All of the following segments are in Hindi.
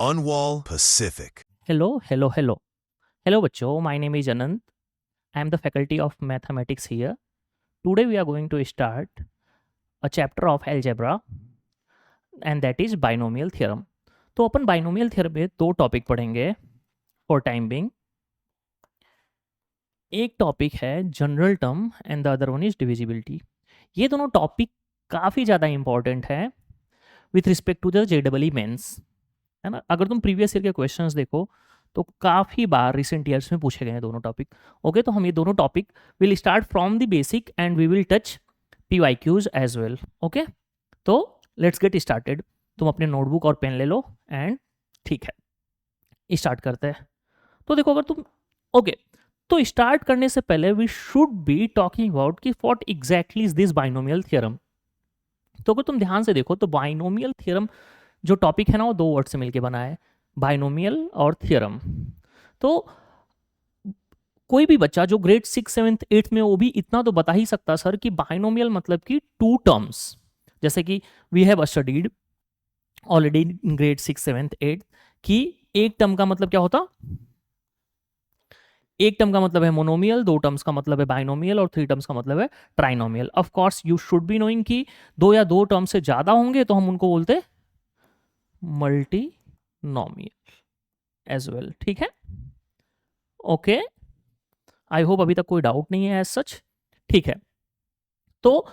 Unwall Pacific. Hello बच्चों, my name is Anant. I am the faculty of mathematics here. Today we are going to start a chapter of algebra and that is binomial theorem. तो अपन binomial theorem में दो टॉपिक पढ़ेंगे for time being. एक टॉपिक है general term and the other one is divisibility. ये दोनों टॉपिक काफ़ी ज़्यादा इंपॉर्टेंट है with respect to the JEE mains, है ना. अगर तुम प्रीवियस ईयर के क्वेश्चंस देखो तो काफ़ी बार रिसेंट ईयर्स में पूछे गए हैं दोनों टॉपिक. ओके, तो हम ये दोनों topic will start from the basic and we will touch PYQs as well. Okay, तो लेट्स गेट स्टार्टेड. तुम अपने नोटबुक और पेन ले लो एंड ठीक है स्टार्ट करते हैं. तो देखो, अगर तुम ओके तो स्टार्ट करने से पहले we should be talking about कि what exactly is this binomial theorem. तो अगर तुम ध्यान से देखो तो बाइनोमियल थ्योरम जो टॉपिक है ना वो दो वर्ड से मिलके बना है, बाइनोमियल और थ्योरम. तो कोई भी बच्चा जो ग्रेड 6, 7, 8 में वो भी इतना तो बता ही सकता सर कि बाइनोमियल मतलब कि टू टर्म्स. जैसे कि we have studied already in grade 6, 7, 8 कि एक टर्म का मतलब क्या होता, एक टर्म का मतलब है मोनोमियल, दो टर्म्स का मतलब है बाइनोमियल और थ्री टर्म्स का मतलब है trinomial. Of course you should be knowing कि दो या दो टर्म से ज्यादा होंगे तो हम उनको बोलते मल्टीनोमियल एज वेल. ठीक है, ओके, आई होप अभी तक कोई डाउट नहीं है एज सच. ठीक है, तो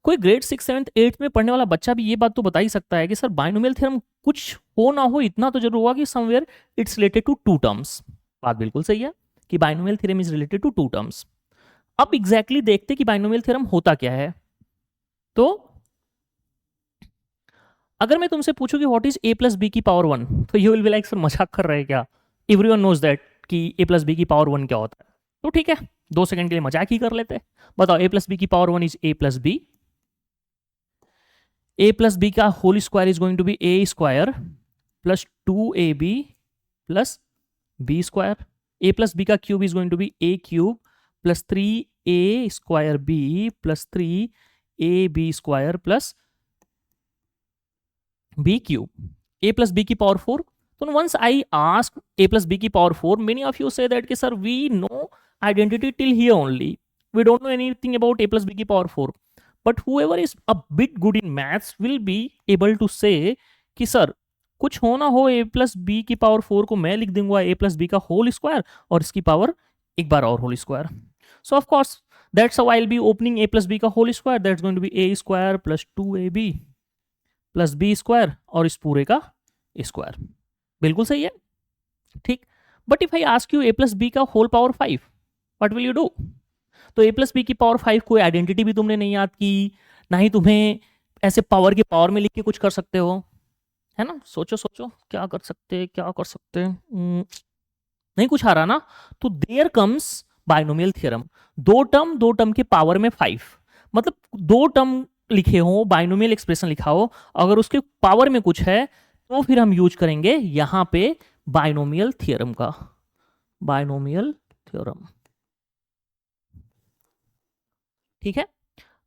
कोई ग्रेड 6, 7, 8 में पढ़ने वाला बच्चा भी ये बात तो बता ही सकता है कि सर बाइनोमियल थ्योरम कुछ हो ना हो इतना तो जरूर होगा कि somewhere it's related to two terms. बात बिल्कुल सही है कि binomial theorem is related to two terms. अब एग्जैक्टली देखते कि बाइनोमियल थ्योरम होता क्या है. तो अगर मैं तुमसे पूछूं कि what is a plus B की पावर 1, तो you will be like sir मजाक कर रहे हैं क्या, एवरीवन नोज दैट कि a प्लस बी की पावर 1 क्या होता है. तो ठीक है, 2 सेकंड के लिए मजाक ही कर लेते हैं. बताओ, a प्लस बी की power 1 is a plus b. a plus b का whole square is going to be a square plus 2ab plus b square. a plus b का cube is going to be a cube plus 3a square b plus 3ab square plus b cube. a plus B की पावर 4. तो once I ask a plus B की पावर 4, मेनी ऑफ यू से दैट कि sir we know identity till here only, we don't know anything about a plus b की power 4. But whoever is a bit good in maths will be able to say कि सर कुछ हो ना हो a plus b की पावर 4 को मैं लिख दूंगा a plus b का होल स्क्वायर और इसकी पावर एक बार और whole square. So of course that's how I will be opening a plus b का whole square, that's going to be a square plus 2ab plus b square और इस पूरे का स्क्वायर. बिल्कुल सही है, ठीक. But if I ask you a plus b का whole power 5, what will you do. तो a प्लस बी की पावर 5 कोई आइडेंटिटी भी तुमने नहीं याद की, ना ही तुम्हें ऐसे पावर के पावर में लिख के कुछ कर सकते हो, है ना. सोचो सोचो क्या कर सकते नहीं कुछ आ रहा ना. तो देयर कम्स बाइनोमियल थ्योरम. दो टर्म के पावर में 5, मतलब दो टर्म लिखे हो, बाइनोमियल एक्सप्रेशन लिखा हो, अगर उसके पावर में कुछ है तो फिर हम यूज करेंगे यहां पे बाइनोमियल थ्योरम का. बाइनोमियल थ्योरम, ठीक है.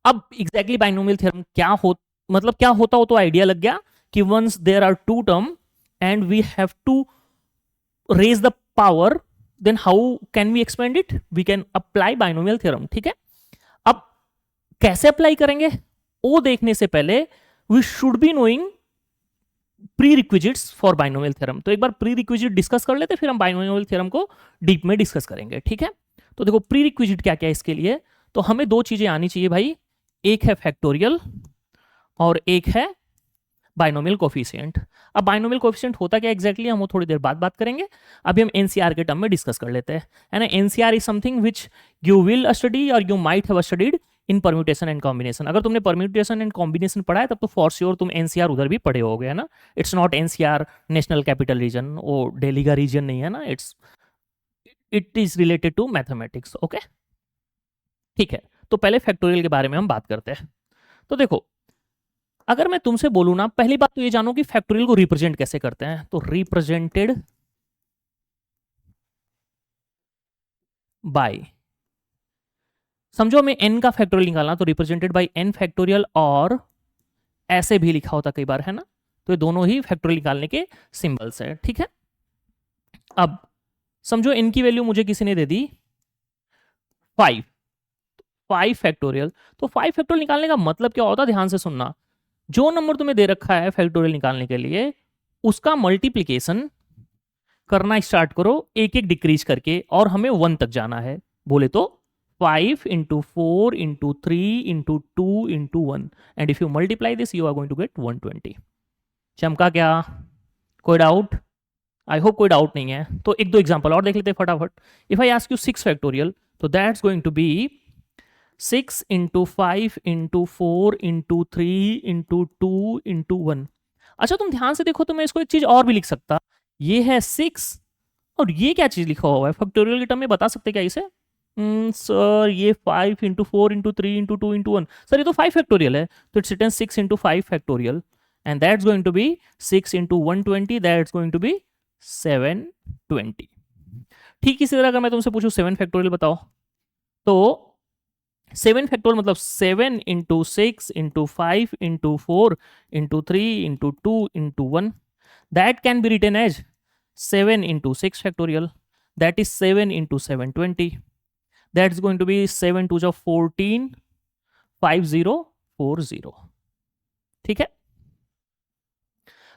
अब एग्जैक्टली बाइनोमियल थ्योरम क्या हो, मतलब क्या होता हो तो आइडिया लग गया कि once there are two term and we have to raise the power, then how can we expand it, we can apply binomial theorem. ठीक है, अब कैसे अप्लाई करेंगे वो देखने से पहले we should be knowing prerequisites for binomial theorem. तो एक बार प्री रिक्विजिट डिस्कस कर लेते, फिर हम बाइनोमियल थ्योरम को डीप में डिस्कस करेंगे. ठीक है, तो देखो प्री रिक्विजिट क्या क्या है इसके लिए. तो हमें दो चीजें आनी चाहिए भाई, एक है फैक्टोरियल और एक है बाइनोमियल कोफिशिएंट. अब बाइनोमियल कोफिशिएंट होता क्या एग्जैक्टली हम वो थोड़ी देर बाद बात करेंगे. अभी हम एनसीआर के टर्म में डिस्कस कर लेते हैं, है ना. NCR is something which you will study और you might have studied in permutation and combination. अगर तुमने परम्यूटेशन एंड कॉम्बिनेशन पढ़ा है तब तो फॉर श्योर तुम एनसीआर उधर भी पढ़े होगे, है ना. It's not NCR national capital region, वो दिल्ली का रीजन नहीं है ना. It is related to mathematics. Okay, ठीक है. तो पहले फैक्टोरियल के बारे में हम बात करते हैं. तो देखो, अगर मैं तुमसे बोलूं ना, पहली बात तो ये जानो कि फैक्टोरियल को रिप्रेजेंट कैसे करते हैं. तो रिप्रेजेंटेड बाय, समझो हमें n का फैक्टोरियल निकालना, तो रिप्रेजेंटेड बाय n फैक्टोरियल, और ऐसे भी लिखा होता कई बार, है ना. तो ये दोनों ही फैक्टोरियल निकालने के सिंबल्स है, ठीक है। अब समझो इनकी वैल्यू मुझे किसी ने दे दी 5 फैक्टोरियल। तो 5 फैक्टोरियल निकालने का मतलब क्या होता है, ध्यान से सुनना। जो नंबर तुम्हें दे रखा है फैक्टोरियल निकालने के लिए, उसका मल्टीप्लीकेशन करना स्टार्ट करो एक एक डिक्रीज करके, और हमें 1 तक जाना है। बोले तो 5 into 4 into 3 into 2 into 1, and if you multiply this you are going to get 120। चमका क्या? कोई डाउट? आई होप कोई डाउट नहीं है। तो एक दो एग्जांपल और देख लेते हैं फटाफट। If I ask you 6 factorial, तो that's going to be 6 into 5 into 4 into 3 into 2 into 1। अच्छा तुम ध्यान से देखो तो मैं इसको एक चीज और भी लिख सकता, ये है 6 और ये क्या चीज लिखा हुआ है फैक्टोरियल के टर्म में, बता सकते क्या इसे? सर ये 5 into 4 into 3 into 2 into 1, sir ये तो 5 फैक्टोरियल है, तो it's written 6 into 5 factorial, and that's going to be 6 into 120, that's going to be 720। ठीक इसी तरह अगर मैं तुमसे पूछूं 7 फैक्टोरियल बताओ, तो 7 फैक्टोरियल मतलब 7 into 6 into 5 into 4 into 3 into 2 into 1, that can be written as 7 into 6 factorial, that is 7 into 720, that's going to be 7 to 14 5040। ठीक है,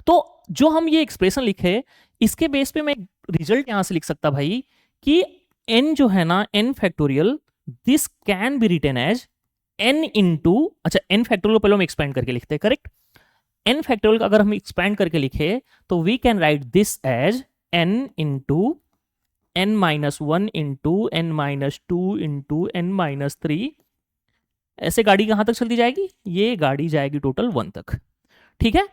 तो जो हम ये एक्सप्रेशन लिखे इसके बेस पे मैं रिजल्ट यहां से लिख सकता भाई कि n जो है ना n factorial, this can be written as n into, अच्छा n फैक्टोरियल पहले हम एक्सपेंड करके लिखते हैं, करेक्ट। n फैक्टोरियल अगर हम एक्सपेंड करके लिखे तो we can write this as n into n minus 1 into n minus 2 into n minus 3। ऐसे गाड़ी कहां तक चलती जाएगी? ये गाड़ी जाएगी टोटल 1 तक, ठीक है।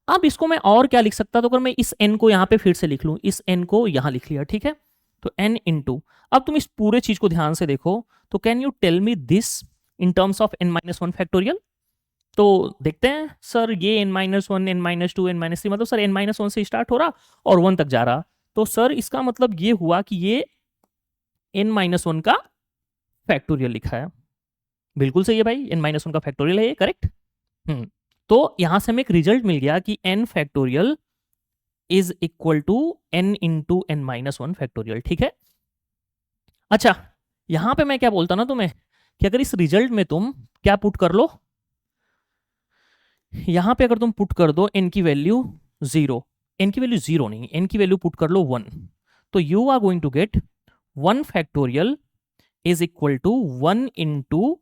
अब इसको मैं और क्या लिख सकता, तो अगर मैं इस n को यहां पे फिर से लिख लूं, इस n को यहां लिख लिया, ठीक है। तो n इंटू, अब तुम इस पूरे चीज को ध्यान से देखो, तो can you tell me this in terms of n minus 1 factorial? तो देखते हैं सर, ये n minus 1 n minus 2 n minus 3, मतलब सर n माइनस 1 से स्टार्ट हो रहा और 1 तक जा रहा, तो सर इसका मतलब ये हुआ कि ये n माइनस 1 का फैक्टोरियल लिखा है। बिल्कुल सही है भाई, n माइनस 1 का फैक्टोरियल है ये, करेक्ट। तो यहां से हमें एक रिजल्ट मिल गया कि n factorial is equal to n into n minus 1 factorial, ठीक है। अच्छा यहां पे मैं क्या बोलता ना तुम्हें कि अगर इस रिजल्ट में तुम क्या पुट कर लो, यहां पे अगर तुम पुट कर दो n की वैल्यू 0, n की वैल्यू 0 नहीं, n की वैल्यू पुट कर लो 1, तो you are going to get 1 factorial is equal to 1 into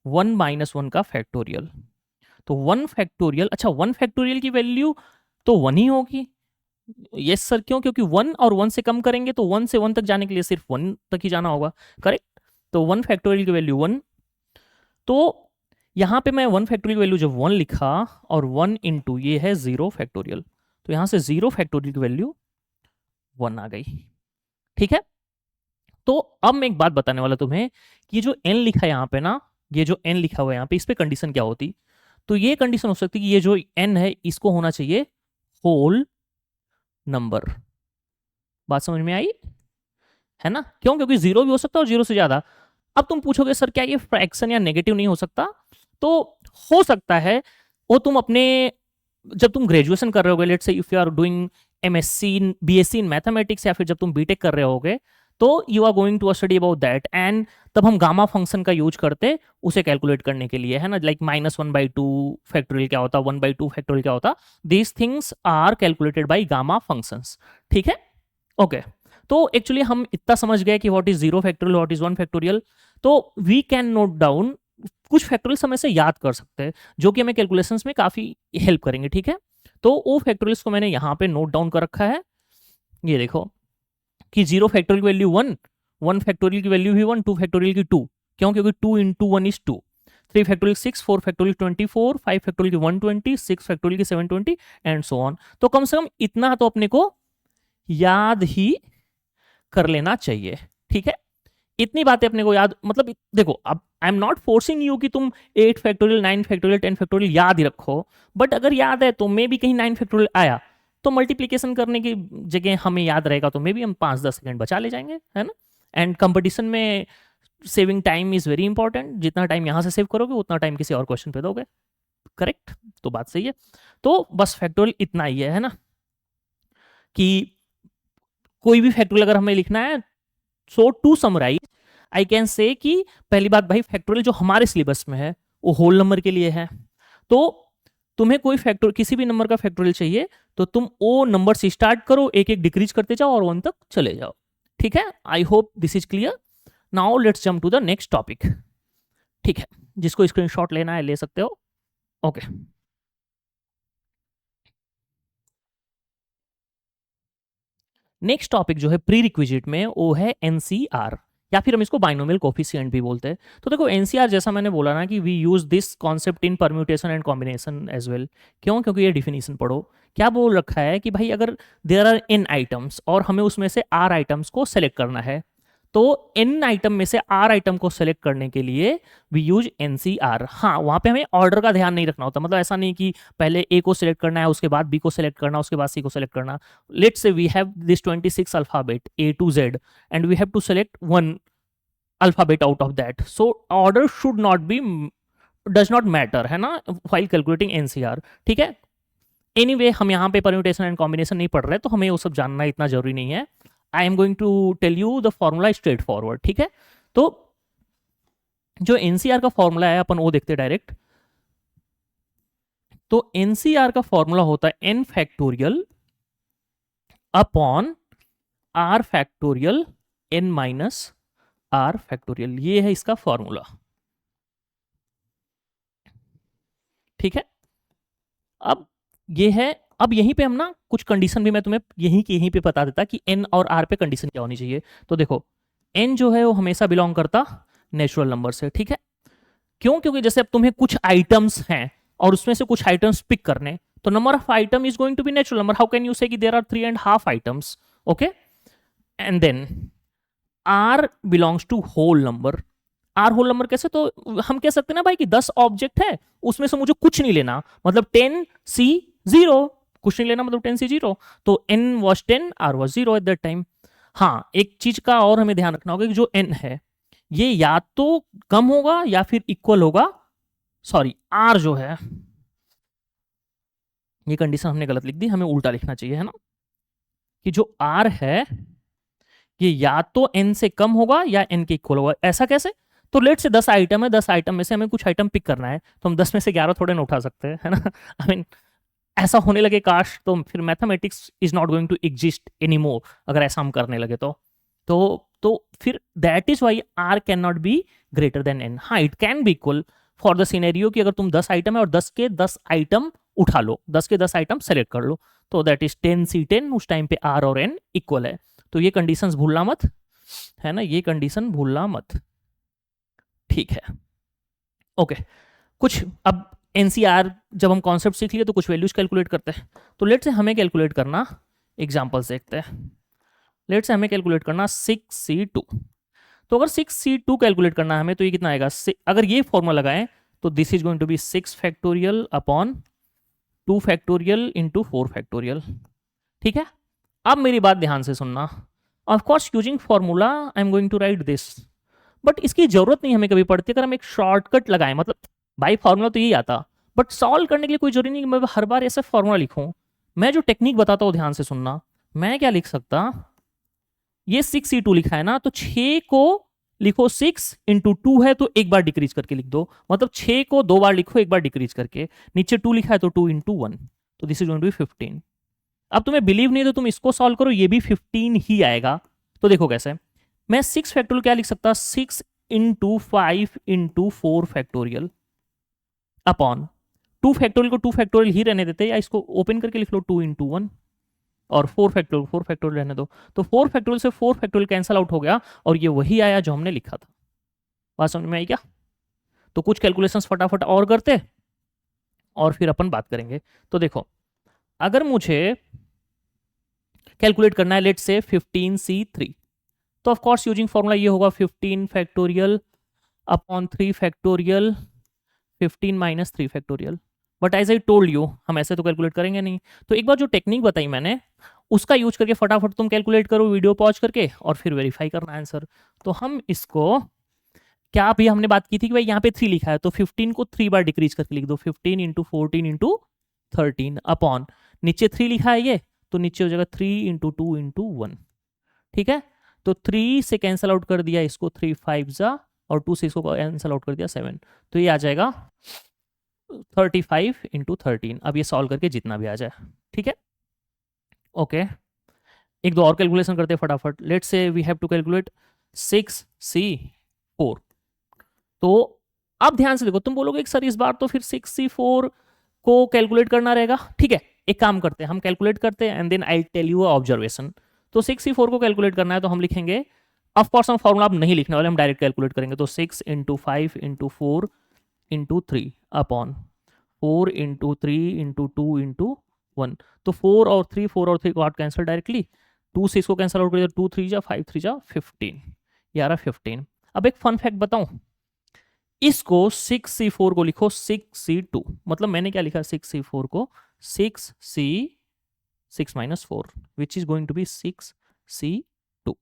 1 minus 1 का फैक्टोरियल। तो 1 फैक्टोरियल, अच्छा 1 फैक्टोरियल की वैल्यू तो 1 ही होगी। यस सर, क्यों? क्योंकि 1 और 1 से कम करेंगे तो 1 से 1 तक जाने के लिए सिर्फ 1 तक ही जाना होगा, करेक्ट। तो 1 फैक्टोरियल की वैल्यू 1, तो यहां पे मैं 1 फैक्टोरियल की वैल्यू जब 1 लिखा और 1 इंटू ये है 0 फैक्टोरियल, तो यहां से 0 फैक्टोरियल की वैल्यू 1 आ गई, ठीक है। तो अब मैं एक बात बताने वाला तुम्हें कि ये जो n लिखा है यहाँ पे ना, ये जो n लिखा हुआ है यहाँ पे, इस पे कंडीशन क्या होती? तो ये कंडीशन हो सकती है कि ये जो n है इसको होना चाहिए होल नंबर। बात समझ में आई है ना? क्यों? क्योंकि 0 भी हो सकता है और 0 से ज्यादा। अब तुम पूछोगे सर क्या ये फ्रैक्शन या नेगेटिव नहीं हो सकता? तो हो सकता है, वो तुम अपने जब तुम ग्रेजुएशन कर रहे होगे, let's say if you are doing MSc BSc in mathematics, या फिर जब तुम बीटेक कर रहे होगे, तो you are going to study about that, and तब हम गामा फंक्शन का यूज करते उसे कैलकुलेट करने के लिए, है ना। लाइक -1/2 फैक्टोरियल क्या होता, 1/2 फैक्टोरियल क्या होता, these things are calculated by gamma functions, ठीक है। ओके तो एक्चुअली हम इतना समझ गए कि what is 0 factorial, what is 1 factorial. तो वी कैन नोट डाउन कुछ फैक्टोरियल्स हम ऐसे याद कर सकते हैं जो कि हमें कैलकुलेशंस में काफी हेल्प करेंगे, ठीक है। तो वो फैक्टोरियल्स को मैंने यहाँ पे नोट डाउन कर रखा है। ये देखो कि 0 फैक्टोरियल की वैल्यू 1, 1 फैक्टोरियल की वैल्यू भी 1, 2 फैक्टोरियल की 2, क्यों? क्योंकि 2 into 1 is 2, 3 factorial 6, 4 factorial 24, 5 factorial की 120, 6 फैक्टोरियल की 720 एंड सो ऑन। तो कम से कम इतना तो अपने को याद ही कर लेना चाहिए, ठीक है। इतनी बातें अपने को याद, मतलब देखो अब I am not forcing you कि तुम 8 फैक्टोरियल 9 फैक्टोरियल 10 फैक्टोरियल याद ही रखो, बट अगर याद है तो मे भी कहीं 9 फैक्टोरियल आया तो मल्टीप्लीकेशन करने की जगह हमें याद रहेगा, तो मे भी हम 5-10 सेकंड बचा ले जाएंगे, है ना। एंड कंपटीशन में saving time is very important, जितना टाइम यहां से सेव करोगे उतना टाइम किसी और क्वेश्चन पे दोगे, करेक्ट, तो बात सही है। तो बस फैक्टोरियल इतना ही है ना, कि कोई भी फैक्टोरियल अगर हमें लिखना है, so to summarize I can say कि पहली बात भाई, फैक्टोरियल जो हमारे सिलेबस में है वो होल नंबर के लिए है। तो तुम्हें कोई फैक्टोरियल, किसी भी नंबर का फैक्टोरियल चाहिए तो तुम ओ नंबर से स्टार्ट करो, एक एक डिक्रीज करते जाओ और 1 तक चले जाओ। ठीक है, I hope this is clear. Now let's jump to the next topic. ठीक है, जिसको स्क्रीनशॉट लेना है ले सकते हो। ओके नेक्स्ट टॉपिक जो है प्री रिक्विजिट में, वो है एनसीआर, या फिर हम इसको बाइनोमियल कोफिशिएंट भी बोलते हैं। तो देखो एनसीआर जैसा मैंने बोला ना कि we use this concept in permutation and combination as well. क्यों? क्योंकि ये डिफिनीशन पढ़ो, क्या बोल रखा है कि भाई अगर देयर आर एन आइटम्स और हमें उसमें से आर आइटम्स को सेलेक्ट करना है, तो एन आइटम में से आर आइटम को सेलेक्ट करने के लिए वी यूज एनसीआर। हाँ, वहां पे हमें ऑर्डर का ध्यान नहीं रखना होता, मतलब ऐसा नहीं कि पहले ए को सिलेक्ट करना है, उसके बाद बी को सिलेक्ट करना, उसके बाद सी को सिलेक्ट करना। Let's say we have this 26 alphabet A to Z and we have to select one alphabet out of that, so order should not be, does not matter, है ना, व्हाइल कैलकुलेटिंग एनसीआर। ठीक है, एनीवे हम यहाँ पे परम्यूटेशन एंड कॉम्बिनेशन नहीं पढ़ रहे, तो हमें वो सब जानना इतना जरूरी नहीं है। I am going to tell you the formula straight forward. ठीक है, तो जो एनसीआर का फॉर्मूला है अपन वो देखते डायरेक्ट। तो एनसीआर का फॉर्मूला होता है n factorial upon r factorial n minus r factorial, ये है इसका फॉर्मूला। ठीक है, अब ये है, अब यहीं पे हम ना कुछ कंडीशन भी मैं तुम्हें यहीं पे बता देता कि एन और आर पे कंडीशन क्या होनी चाहिए। तो देखो एन जो है वो हमेशा बिलोंग करता नेचुरल नंबर से। ठीक है, क्यों? क्योंकि जैसे अब तुम्हें कुछ आइटम्स हैं और उसमें से कुछ आइटम्स पिक करने, तो number of item is going to be natural number. How can you say कि there are 3.5 items? Okay, and then r belongs to whole number. R whole number कैसे? तो हम कह सकते हैं ना भाई कि 10 ऑब्जेक्ट है, उसमें से मुझे कुछ नहीं लेना, मतलब 10 सी 0, कुछ नहीं लेना मतलब 10 सी 0। तो n was 10, r was 0 at that time. हाँ, एक चीज का और हमें ध्यान रखना होगा कि जो n है ये या तो कम होगा या फिर इक्वल होगा, सॉरी r जो है, ये कंडीशन हमने गलत लिख दी, हमें उल्टा लिखना चाहिए, है ना, कि जो r है ये या तो n से कम होगा या n के इक्वल होगा। ऐसा कैसे? तो लेट से 10 आइटम है, 10 आइटम में से हमें कुछ आइटम पिक करना है, तो हम 10 में से 11 थोड़े ना उठा सकते हैं, है ना। आई मीन ऐसा होने लगे काश, तो फिर mathematics is not going to exist any more, अगर ऐसा हम करने लगे तो फिर that is why r can not be greater than n. हाँ, it can be equal for the scenario कि अगर तुम 10 आइटम है और 10 के 10 आइटम उठा लो, 10 के 10 आइटम सेलेक्ट कर लो, तो दैट इज 10 सी 10, उस टाइम पे आर और एन इक्वल है। तो ये कंडीशंस भूलना मत, है ना, ये कंडीशन भूलना मत। ठीक है, ओके कुछ अब एनसीआर जब हम कॉन्सेप्ट सीख लिए तो कुछ वैल्यूज कैलकुलेट करते हैं। तो लेट से हमें कैलकुलेट करना, एग्जांपल्स देखते हैं। लेट से हमें कैलकुलेट करना 6c2। तो अगर 6c2 कैलकुलेट करना है हमें, तो ये कितना आएगा, अगर ये फॉर्मूला लगाएं तो this is going to be 6 factorial upon 2 factorial into 4 factorial. ठीक है, अब मेरी बात ध्यान से सुनना। Of course using formula I am going to write this, but इसकी जरूरत नहीं हमें कभी पड़ती अगर हम एक शॉर्टकट लगाएं, मतलब बाई फॉर्मूला तो यही आता, बट सॉल्व करने के लिए कोई जरूरी नहीं कि मैं हर बार ऐसे फॉर्मूला लिखूं। मैं जो टेक्निक बताता हूं ध्यान से सुनना। मैं क्या लिख सकता, ये 6c2 लिखा है ना, तो 6 को लिखो 6 इंटू 2 है तो एक बार डिक्रीज करके लिख दो, मतलब 6 को 2 बार लिखो एक बार डिक्रीज करके। नीचे 2 लिखा है तो 2 इंटू 1, तो this is going to be 15। अब तुम्हें बिलीव नहीं तो तुम इसको सॉल्व करो, ये भी 15 ही आएगा। तो देखो कैसे, मैं 6 फैक्टोरियल क्या लिख सकता, 6 into 5 into 4 factorial upon 2 factorial को 2 फैक्टोरियल ही रहने देते, या इसको ओपन करके लिख लो 2 इंटू 1, और 4 फैक्टोरियल रहने दो। तो 4 फैक्टोरियल से 4 फैक्टोरियल कैंसिल आउट हो गया और ये वही आया जो हमने लिखा था। बात समझ में आई क्या? तो कुछ कैलकुलेशंस फटाफट और करते और फिर अपन बात करेंगे। तो देखो, अगर मुझे कैलकुलेट करना है लेट से 15c3, तो ऑफ कोर्स यूजिंग फॉर्मूला ये होगा 15 factorial upon 3 factorial 15 minus 3 factorial. But as I told you हम ऐसे तो कैलकुलेट करेंगे नहीं, तो एक बार जो टेक्निक बताई मैंने उसका यूज करके फटाफट तुम कैलकुलेट करो वीडियो पॉज करके और फिर वेरीफाई करना आंसर। तो हम इसको क्या अभी हमने बात की थी कि भाई यहाँ पे 3 लिखा है तो 15 को 3 बार डिक्रीज करके लिख दो, 15 इंटू 14 इंटू 13 अपॉन नीचे 3 लिखा है ये, तो नीचे हो जाएगा 3 इंटू 2 इंटू 1। ठीक है, तो 3 से कैंसिल आउट कर दिया इसको, 3 5 जा, और 2 से इसको कैंसिल आउट कर दिया 7, तो ये आ जाएगा 35 इंटू 13। अब ये सॉल्व करके जितना भी आ जाए। ठीक है, ओके, एक दो और कैलकुलेशन करते हैं फटाफट। Let's say we have to calculate 6C4। तो अब ध्यान से देखो, तुम बोलोगे सर इस बार तो फिर 6C4 को कैलकुलेट करना रहेगा। ठीक है, एक काम करते हैं, हम कैलकुलेट करते हैं and then I tell you observation. तो 6C4 को कैलकुलेट करना है तो हम लिखेंगे, ऑफ कोर्स हम फॉर्मूला अब नहीं लिखने वाले, हम डायरेक्ट कैलकुलेट करेंगे। तो 6 into 5 into 4 into 3 upon 4 into 3 into 2 into 1। तो 4 और 3 को आउट कैंसिल डायरेक्टली, 2 से इसको कैंसिल आउट कर दिया, 2 3 जा 5 3 जा 15, यार 15। अब एक फन फैक्ट बताऊं, इसको 6C4 को लिखो 6C2, मतलब मैंने क्या लिखा 6C4 को 6C 6 minus 4 which is going to be 6C2।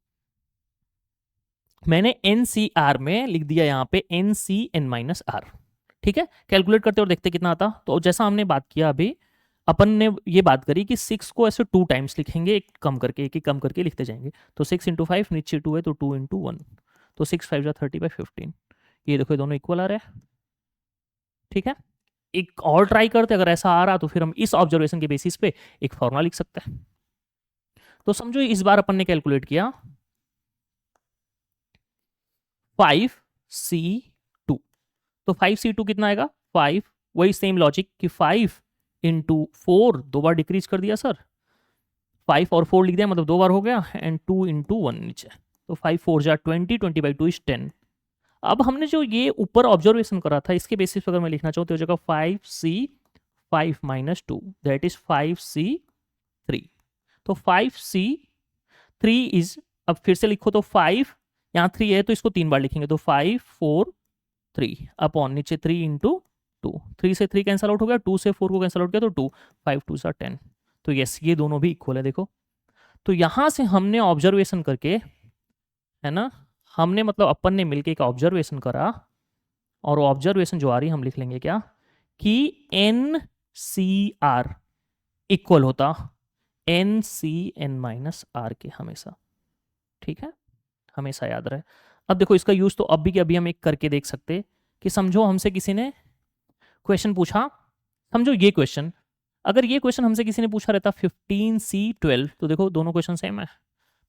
मैंने NCR में लिख दिया यहाँ पे NCN माइनस R। ठीक है, कैलकुलेट करते और देखते कितना आता। तो जैसा हमने बात किया अभी, अपन ने ये बात करी कि 6 को ऐसे 2 टाइम्स लिखेंगे, एक कम करके, एक कम करके लिखते जाएंगे। तो 6 इंटू 5, नीचे 2 है तो 2 इंटू 1, तो 6 5 जा 30 बाई 15। ये देखो ये दोनों इक्वल आ रहे हैं। ठीक है, एक और ट्राई करते, अगर ऐसा आ रहा तो फिर हम इस ऑब्जर्वेशन के बेसिस पे एक फॉर्मूला लिख सकते हैं। तो समझो इस बार अपन ने कैलकुलेट किया 5C2, तो 5C2 कितना आएगा 5, वही सेम लॉजिक कि 5 इंटू 4 दो बार डिक्रीज कर दिया सर, 5 और 4 लिख दिया मतलब 2 बार हो गया, एंड 2 इंटू 1 नीचे, तो 5 4 जा 20, 20 बाई 2 इज 10। अब हमने जो ये ऊपर ऑब्जर्वेशन करा था इसके बेसिस पर अगर मैं लिखना चाहूँ तो हो जाएगा 5C5 minus 2 that is 5C3। तो 5C3 इज, अब फिर से लिखो तो 5, यहाँ 3 है तो इसको 3 बार लिखेंगे, तो 5 4 3 अपॉन नीचे 3 इंटू 2, 3 से 3 कैंसिल आउट हो गया, 2 से 4 को कैंसिल आउट किया तो 2, 5 2 सा 10। तो यस, ये दोनों भी इक्वल है। देखो, तो यहां से हमने ऑब्जर्वेशन करके, है ना, हमने मतलब अपन ने मिलके एक ऑब्जर्वेशन करा, और ऑब्जर्वेशन जो आ रही हम लिख लेंगे क्या कि NCR इक्वल होता NCN माइनस R के, हमेशा। ठीक है, हमेशा याद रहे। अब देखो इसका यूज तो अब भी कि अभी हम एक करके देख सकते कि समझो हमसे किसी ने क्वेश्चन पूछा, समझो ये क्वेश्चन, अगर ये क्वेश्चन हमसे किसी ने पूछा रहता 15C12, तो देखो दोनों क्वेश्चन सेम है,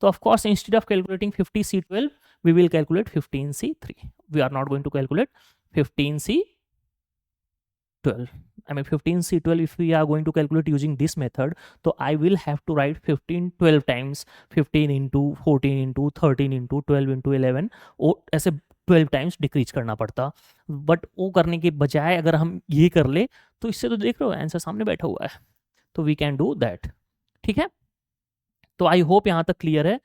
तो of course instead of calculating 50C12 we will calculate 15C3, we are not going to calculate 15C12, I mean 15C12 if we are going to calculate using this method, so I will have to write 15 12 times, 15 into 14 into 13 into 12 into 11, और ऐसे 12 टाइम्स डिक्रीज करना पड़ता। बट वो करने के बजाय अगर हम ये कर ले तो इससे तो देख रहे हो आंसर सामने बैठा हुआ है, तो वी कैन डू दैट। ठीक है, तो आई होप यहाँ तक क्लियर है।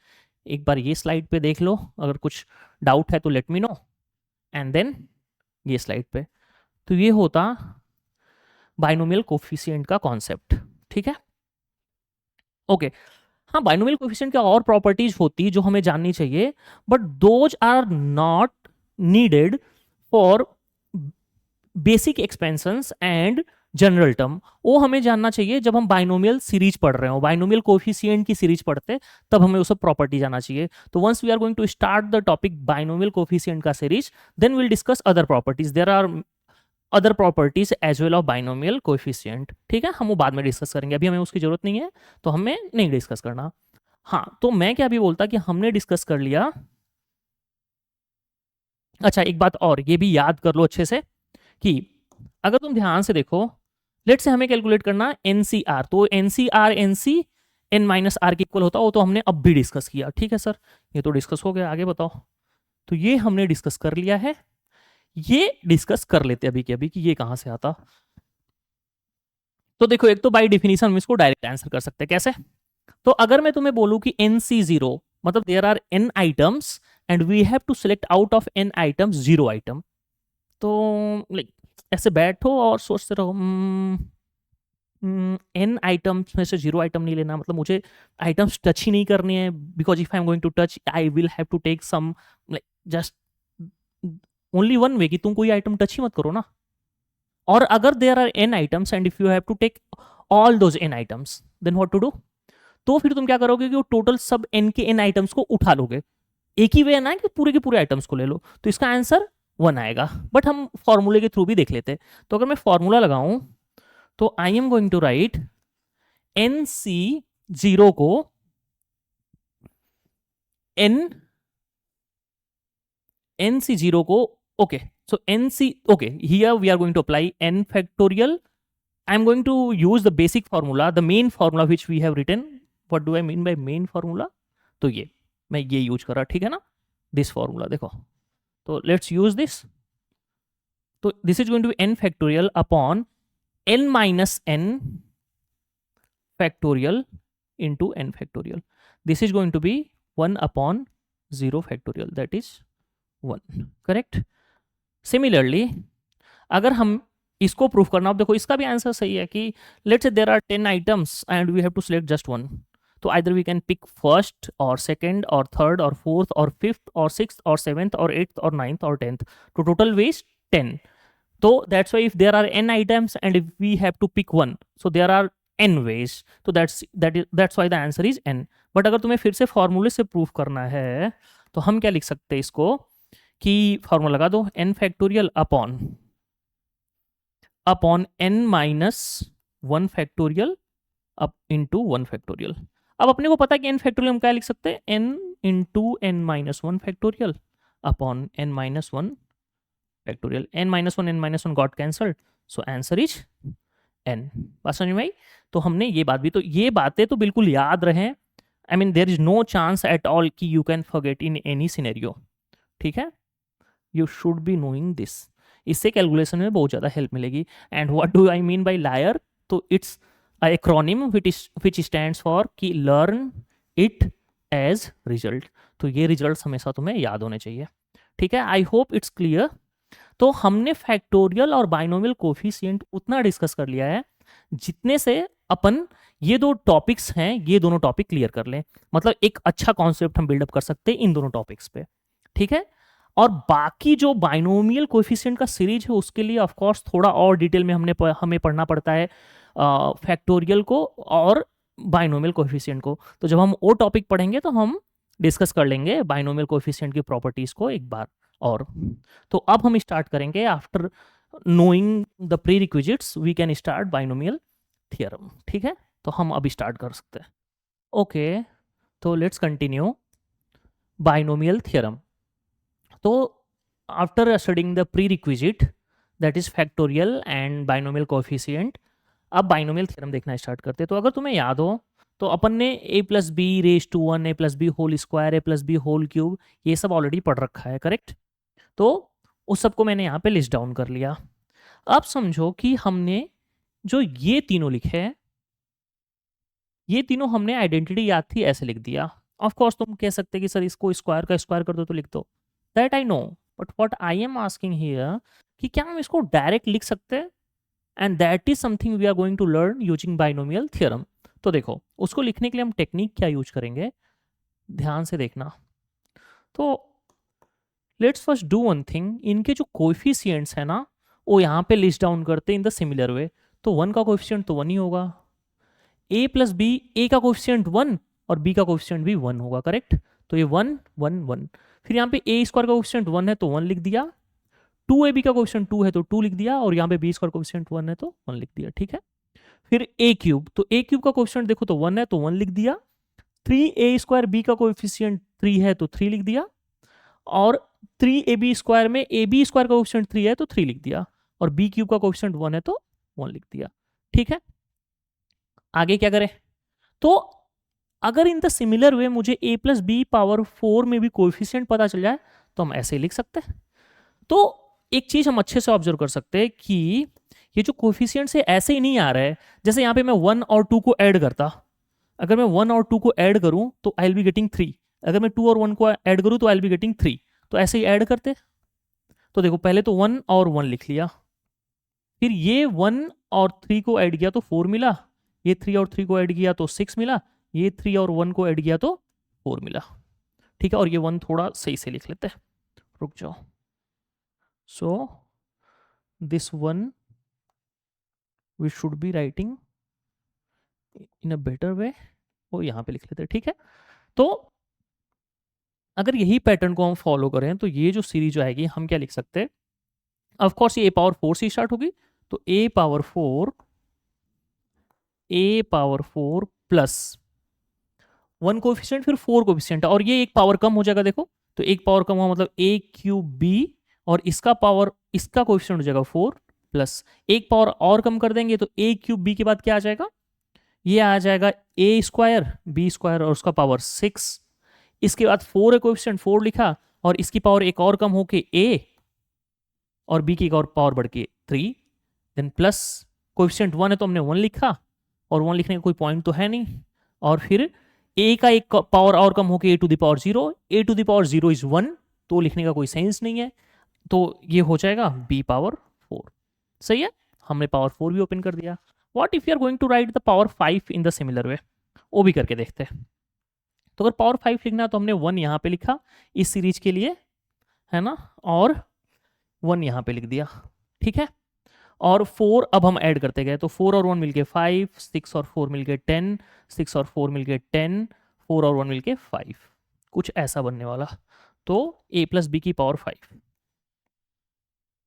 एक बार ये स्लाइड पे देख लो, अगर कुछ डाउट है तो let me know, and then ये स्लाइड पे। तो ये होता बाइनोमियल कोफिशिएंट का कॉन्सेप्ट। ठीक है, ओके। हाँ, बाइनोमियल कोफिशिएंट की और प्रॉपर्टीज होती जो हमें जाननी चाहिए, but those are not needed for basic expansions and general term. वो हमें जानना चाहिए जब हम बाइनोमियल सीरीज पढ़ रहे हो, बाइनोमियल कोफिशिएंट की सीरीज पढ़ते तब हमें वो सब प्रॉपर्टी जाना चाहिए। तो once we are going to start the topic binomial coefficient का series, then will discuss other properties, there are other properties as well of binomial coefficient. ठीक है, हम वो बाद में डिस्कस करेंगे, अभी हमें उसकी जरूरत नहीं है, तो हमें नहीं डिस्कस करना। हाँ, तो मैं क्या अभी बोलता कि हमने डिस्कस कर लिया। अच्छा, एक बात और ये भी याद कर लो अच्छे से कि अगर तुम ध्यान से देखो, लेट से हमें कैलकुलेट करना NCR, तो NCR NCN माइनस R के इक्वल होता, वो तो हमने अब भी डिस्कस किया। ठीक है सर, ये तो डिस्कस हो गया, आगे बताओ। तो ये हमने डिस्कस कर लिया है, ये डिस्कस कर लेते अभी के अभी कि ये कहां से आता। तो देखो, एक तो बाय डिफिनीशन हम इसको डायरेक्ट आंसर कर सकते हैं। कैसे? तो अगर मैं तुम्हें बोलूं कि NC0 मतलब there are n items and we have to select out of n items 0 item, तो लाइक ऐसे बैठो और सोचते रहो, n आइटम्स में से 0 आइटम नहीं लेना, मतलब मुझे आइटम्स टच ही नहीं करने हैं, because if I am going to touch I will have to take some like just only one way कि तुम कोई आइटम टच ही मत करो ना. और अगर there are n items and if you have to take all those n items then what to do. तो फिर तुम क्या करोगे कि वो टोटल सब n के n आइटम्स को उठा लोगे. एक ही वे है ना कि पूरे के पूरे आइटम्स को ले लो. तो इसका आंसर 1 आएगा. बट हम फॉर्मूले के थ्रू भी देख लेते. तो अगर मैं फॉर्मूला लगाऊं तो I am going to write NC0 को NC0 को okay, so NC okay, here we are going to apply n factorial. I am going to use the basic formula, the main formula which we have written. What do I mean by main formula? तो ये मैं ये यूज कर रहा, ठीक है ना. दिस फॉर्मूला देखो, तो लेट्स यूज दिस. तो this is going to be n factorial upon n minus n factorial into n factorial. This is going to be 1 upon 0 factorial, that is 1. Correct. Similarly अगर हम इसको प्रूफ करना, अब देखो इसका भी आंसर सही है कि let's say there are 10 items and we have to select just one. तो either we can pick first और सेकंड और थर्ड और फोर्थ और फिफ्थ और सिक्स्थ और सेवेंथ और एट्थ और नाइन्थ और टेंथ. तो टोटल वेज 10. तो that's why if there are n items and if we have to pick one, so there are n ways. तो that's why the answer is n. But अगर तुम्हें फिर से फॉर्मूले से प्रूफ करना है तो हम क्या लिख सकते हैं इसको कि फॉर्मूला लगा दो n factorial upon n minus 1 factorial up into 1 factorial. अब अपने को पता है कि n फैक्टोरियल हम क्या लिख सकते हैं, n into n minus 1 factorial upon n minus 1 factorial. n minus 1 got cancelled, so answer is n. बात समझ में आई. तो हमने ये बात भी, तो ये बातें तो बिल्कुल याद रहें. I mean there is no chance at all कि you can forget in any scenario. ठीक है, you should be knowing this. इससे कैलकुलेशन में बहुत ज़्यादा हेल्प मिलेगी. And what do I mean by liar, तो it's a acronym which stands for कि लर्न इट एज रिजल्ट. तो ये रिजल्ट हमेशा तुम्हें याद होने चाहिए. ठीक है, आई होप इट्स क्लियर. तो हमने फैक्टोरियल और बाइनोमियल कोफिशिएंट उतना डिस्कस कर लिया है जितने से अपन ये दो टॉपिक्स हैं, ये दोनों टॉपिक क्लियर कर लें. मतलब एक अच्छा कॉन्सेप्ट हम बिल्डअप कर सकते हैं इन दोनों टॉपिक्स पे. ठीक है, और बाकी जो बाइनोमियल कोफिशिएंट का सीरीज है उसके लिए ऑफ कोर्स थोड़ा और डिटेल में हमें पढ़ना पड़ता है फैक्टोरियल को और बाइनोमियल कोफिशिएंट को. तो जब हम वो टॉपिक पढ़ेंगे तो हम डिस्कस कर लेंगे बाइनोमियल कोफिशिएंट की प्रॉपर्टीज को एक बार और. तो अब हम स्टार्ट करेंगे after knowing the prerequisites we can start binomial theorem. ठीक है, तो हम अभी स्टार्ट कर सकते हैं. ओके, तो लेट्स कंटिन्यू बाइनोमियल थियरम. तो after studying the pre requisite that is factorial and binomial coefficient, अब बाइनोमियल थियरम देखना स्टार्ट करते हैं. तो अगर तुम्हें याद हो तो अपन ने a plus b raise to 1, a plus b whole square, a plus b whole cube, ये सब ऑलरेडी पढ़ रखा है. करेक्ट. तो उस सबको मैंने यहाँ पे लिस्ट डाउन कर लिया. अब समझो कि हमने जो ये तीनों लिखे हैं, ये तीनों हमने आइडेंटिटी याद थी ऐसे लिख दिया. ऑफ कोर्स तुम कह सकते कि सर इसको स्क्वायर का स्क्वायर कर दो तो लिख दो. That I know, but what I am asking here कि क्या हम इसको डायरेक्ट लिख सकते हैं, and that is something we are going to learn using binomial theorem. तो देखो उसको लिखने के लिए हम टेक्निक क्या यूज करेंगे, ध्यान से देखना. तो let's first do one thing. इनके जो कोएफिशिएंट्स है ना वो यहाँ पे लिस्ट डाउन करते हैं इन द सिमिलर वे. तो 1 का कोएफिशिएंट तो 1 ही होगा, a प्लस बी, a का कोएफिशिएंट 1 और b का कोएफिशिएंट भी 1 होगा. करेक्ट. तो ये 1 1 1. फिर यहाँ पे a स्क्वायर का कोएफिशिएंट 1 है तो 1 लिख दिया, 2ab का कोएफिशिएंट 2 है तो 2 लिख दिया, और यहाँ पे b स्क्वायर कोएफिशिएंट 1 है तो 1 लिख दिया. ठीक है. फिर a क्यूब, तो a क्यूब का कोएफिशिएंट देखो तो 1 है तो 1 लिख दिया, 3a स्क्वायर b का कोएफिशिएंट 3 है तो 3 लिख दिया, और 3ab स्क्वायर में ab स्क्वायर का कोएफिशिएंट 3 है तो 3 लिख दिया, और b क्यूब का कोएफिशिएंट 1 है तो 1 लिख दिया. ठीक है, आगे क्या करें. तो अगर इन द सिमिलर वे मुझे a प्लस बी पावर 4 में भी कोएफिशिएंट पता चल जाए तो हम ऐसे ही लिख सकते हैं. तो एक चीज हम अच्छे से ऑब्जर्व कर सकते हैं कि ये जो कोएफिशिएंट से ऐसे ही नहीं आ रहा है. जैसे यहाँ पे मैं 1 और 2 को ऐड करता, अगर मैं 1 और 2 को ऐड करूं तो आई विल बी गेटिंग 3. अगर मैं 2 और 1 को ऐड करूं तो आई विल बी गेटिंग 3. तो ऐसे ही ऐड करते. तो देखो पहले तो 1 और 1 लिख लिया, फिर ये 1 और 3 को ऐड किया तो 4 मिला, ये 3 और 3 को ऐड किया तो 6 मिला, ये 3 और 1 को ऐड किया तो 4 मिला. ठीक है, और ये 1 थोड़ा सही से लिख लेते हैं, रुक जाओ. So this one we should be writing in a better way. वो यहाँ पे लिख लेते हैं, ठीक है। तो अगर यही पैटर्न को हम फॉलो करें तो ये जो सीरीज आएगी हम क्या लिख सकते हैं, ऑफ कोर्स ये a⁴ से स्टार्ट होगी, तो a⁴ प्लस 1 कोफिशिएंट फिर 4 कोफिशिएंट, और ये एक पावर कम हो जाएगा, देखो तो एक पावर कम हुआ मतलब a³ और इसका पावर, इसका कोफिशिएंट हो जाएगा 4 प्लस एक पावर और कम कर देंगे तो a³ के बाद क्या आ जाएगा, ये आ जाएगा a² b² और उसका पावर 6, इसके बाद 4 है कोफिशिएंट 4 लिखा और इसकी पावर एक और कम होके a और b की एक और पावर बढ़ के 3, देन प्लस कोफिशिएंट 1 है तो हमने 1 लिखा और 1 लिखने का कोई पॉइंट तो है नहीं, और फिर a का एक पावर और कम होके a⁴, a⁴ इज 1 तो लिखने का कोई सेंस नहीं है, तो ये हो जाएगा b⁴। सही है, हमने पावर 4 भी ओपन कर दिया। What if you are going to write the power 5 in the similar way, वो भी करके देखते हैं। तो अगर पावर 5 लिखना है तो हमने 1 यहाँ पे लिखा इस सीरीज के लिए, है ना, और 1 यहाँ पे लिख दिया, ठीक है। और 4 अब हम ऐड करते गए तो 4 और 1 मिलके 5, 6 और 4 मिलके 10, 6 और 4 मिलके 10, 4 और 1 मिलके 5, कुछ ऐसा बनने वाला। तो a प्लस बी की पावर 5।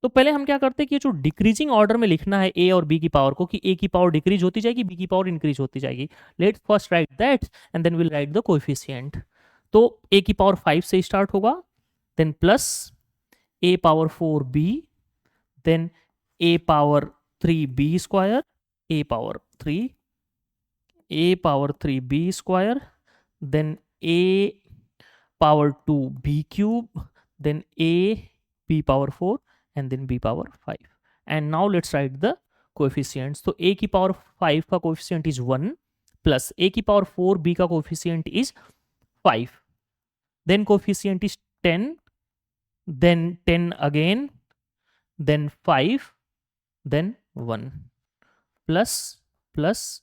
तो पहले हम क्या करते हैं कि जो डिक्रीजिंग ऑर्डर में लिखना है a और b की पावर को, कि a की पावर डिक्रीज होती जाएगी, b की पावर इंक्रीज होती जाएगी। Let's first write that and then will write the coefficient. तो a की पावर 5 से स्टार्ट होगा, then plus a⁴b, then a⁴3b², a⁴3, a⁴3b², then a⁴2b³, then ab⁴4 and then b⁴5। and now let's write the coefficients। तो a की पावर 5 का कोफिशिएंट इज 1 प्लस a⁴b का coefficient is 5, then coefficient is 10, then 10 again, then 5, then 1 plus plus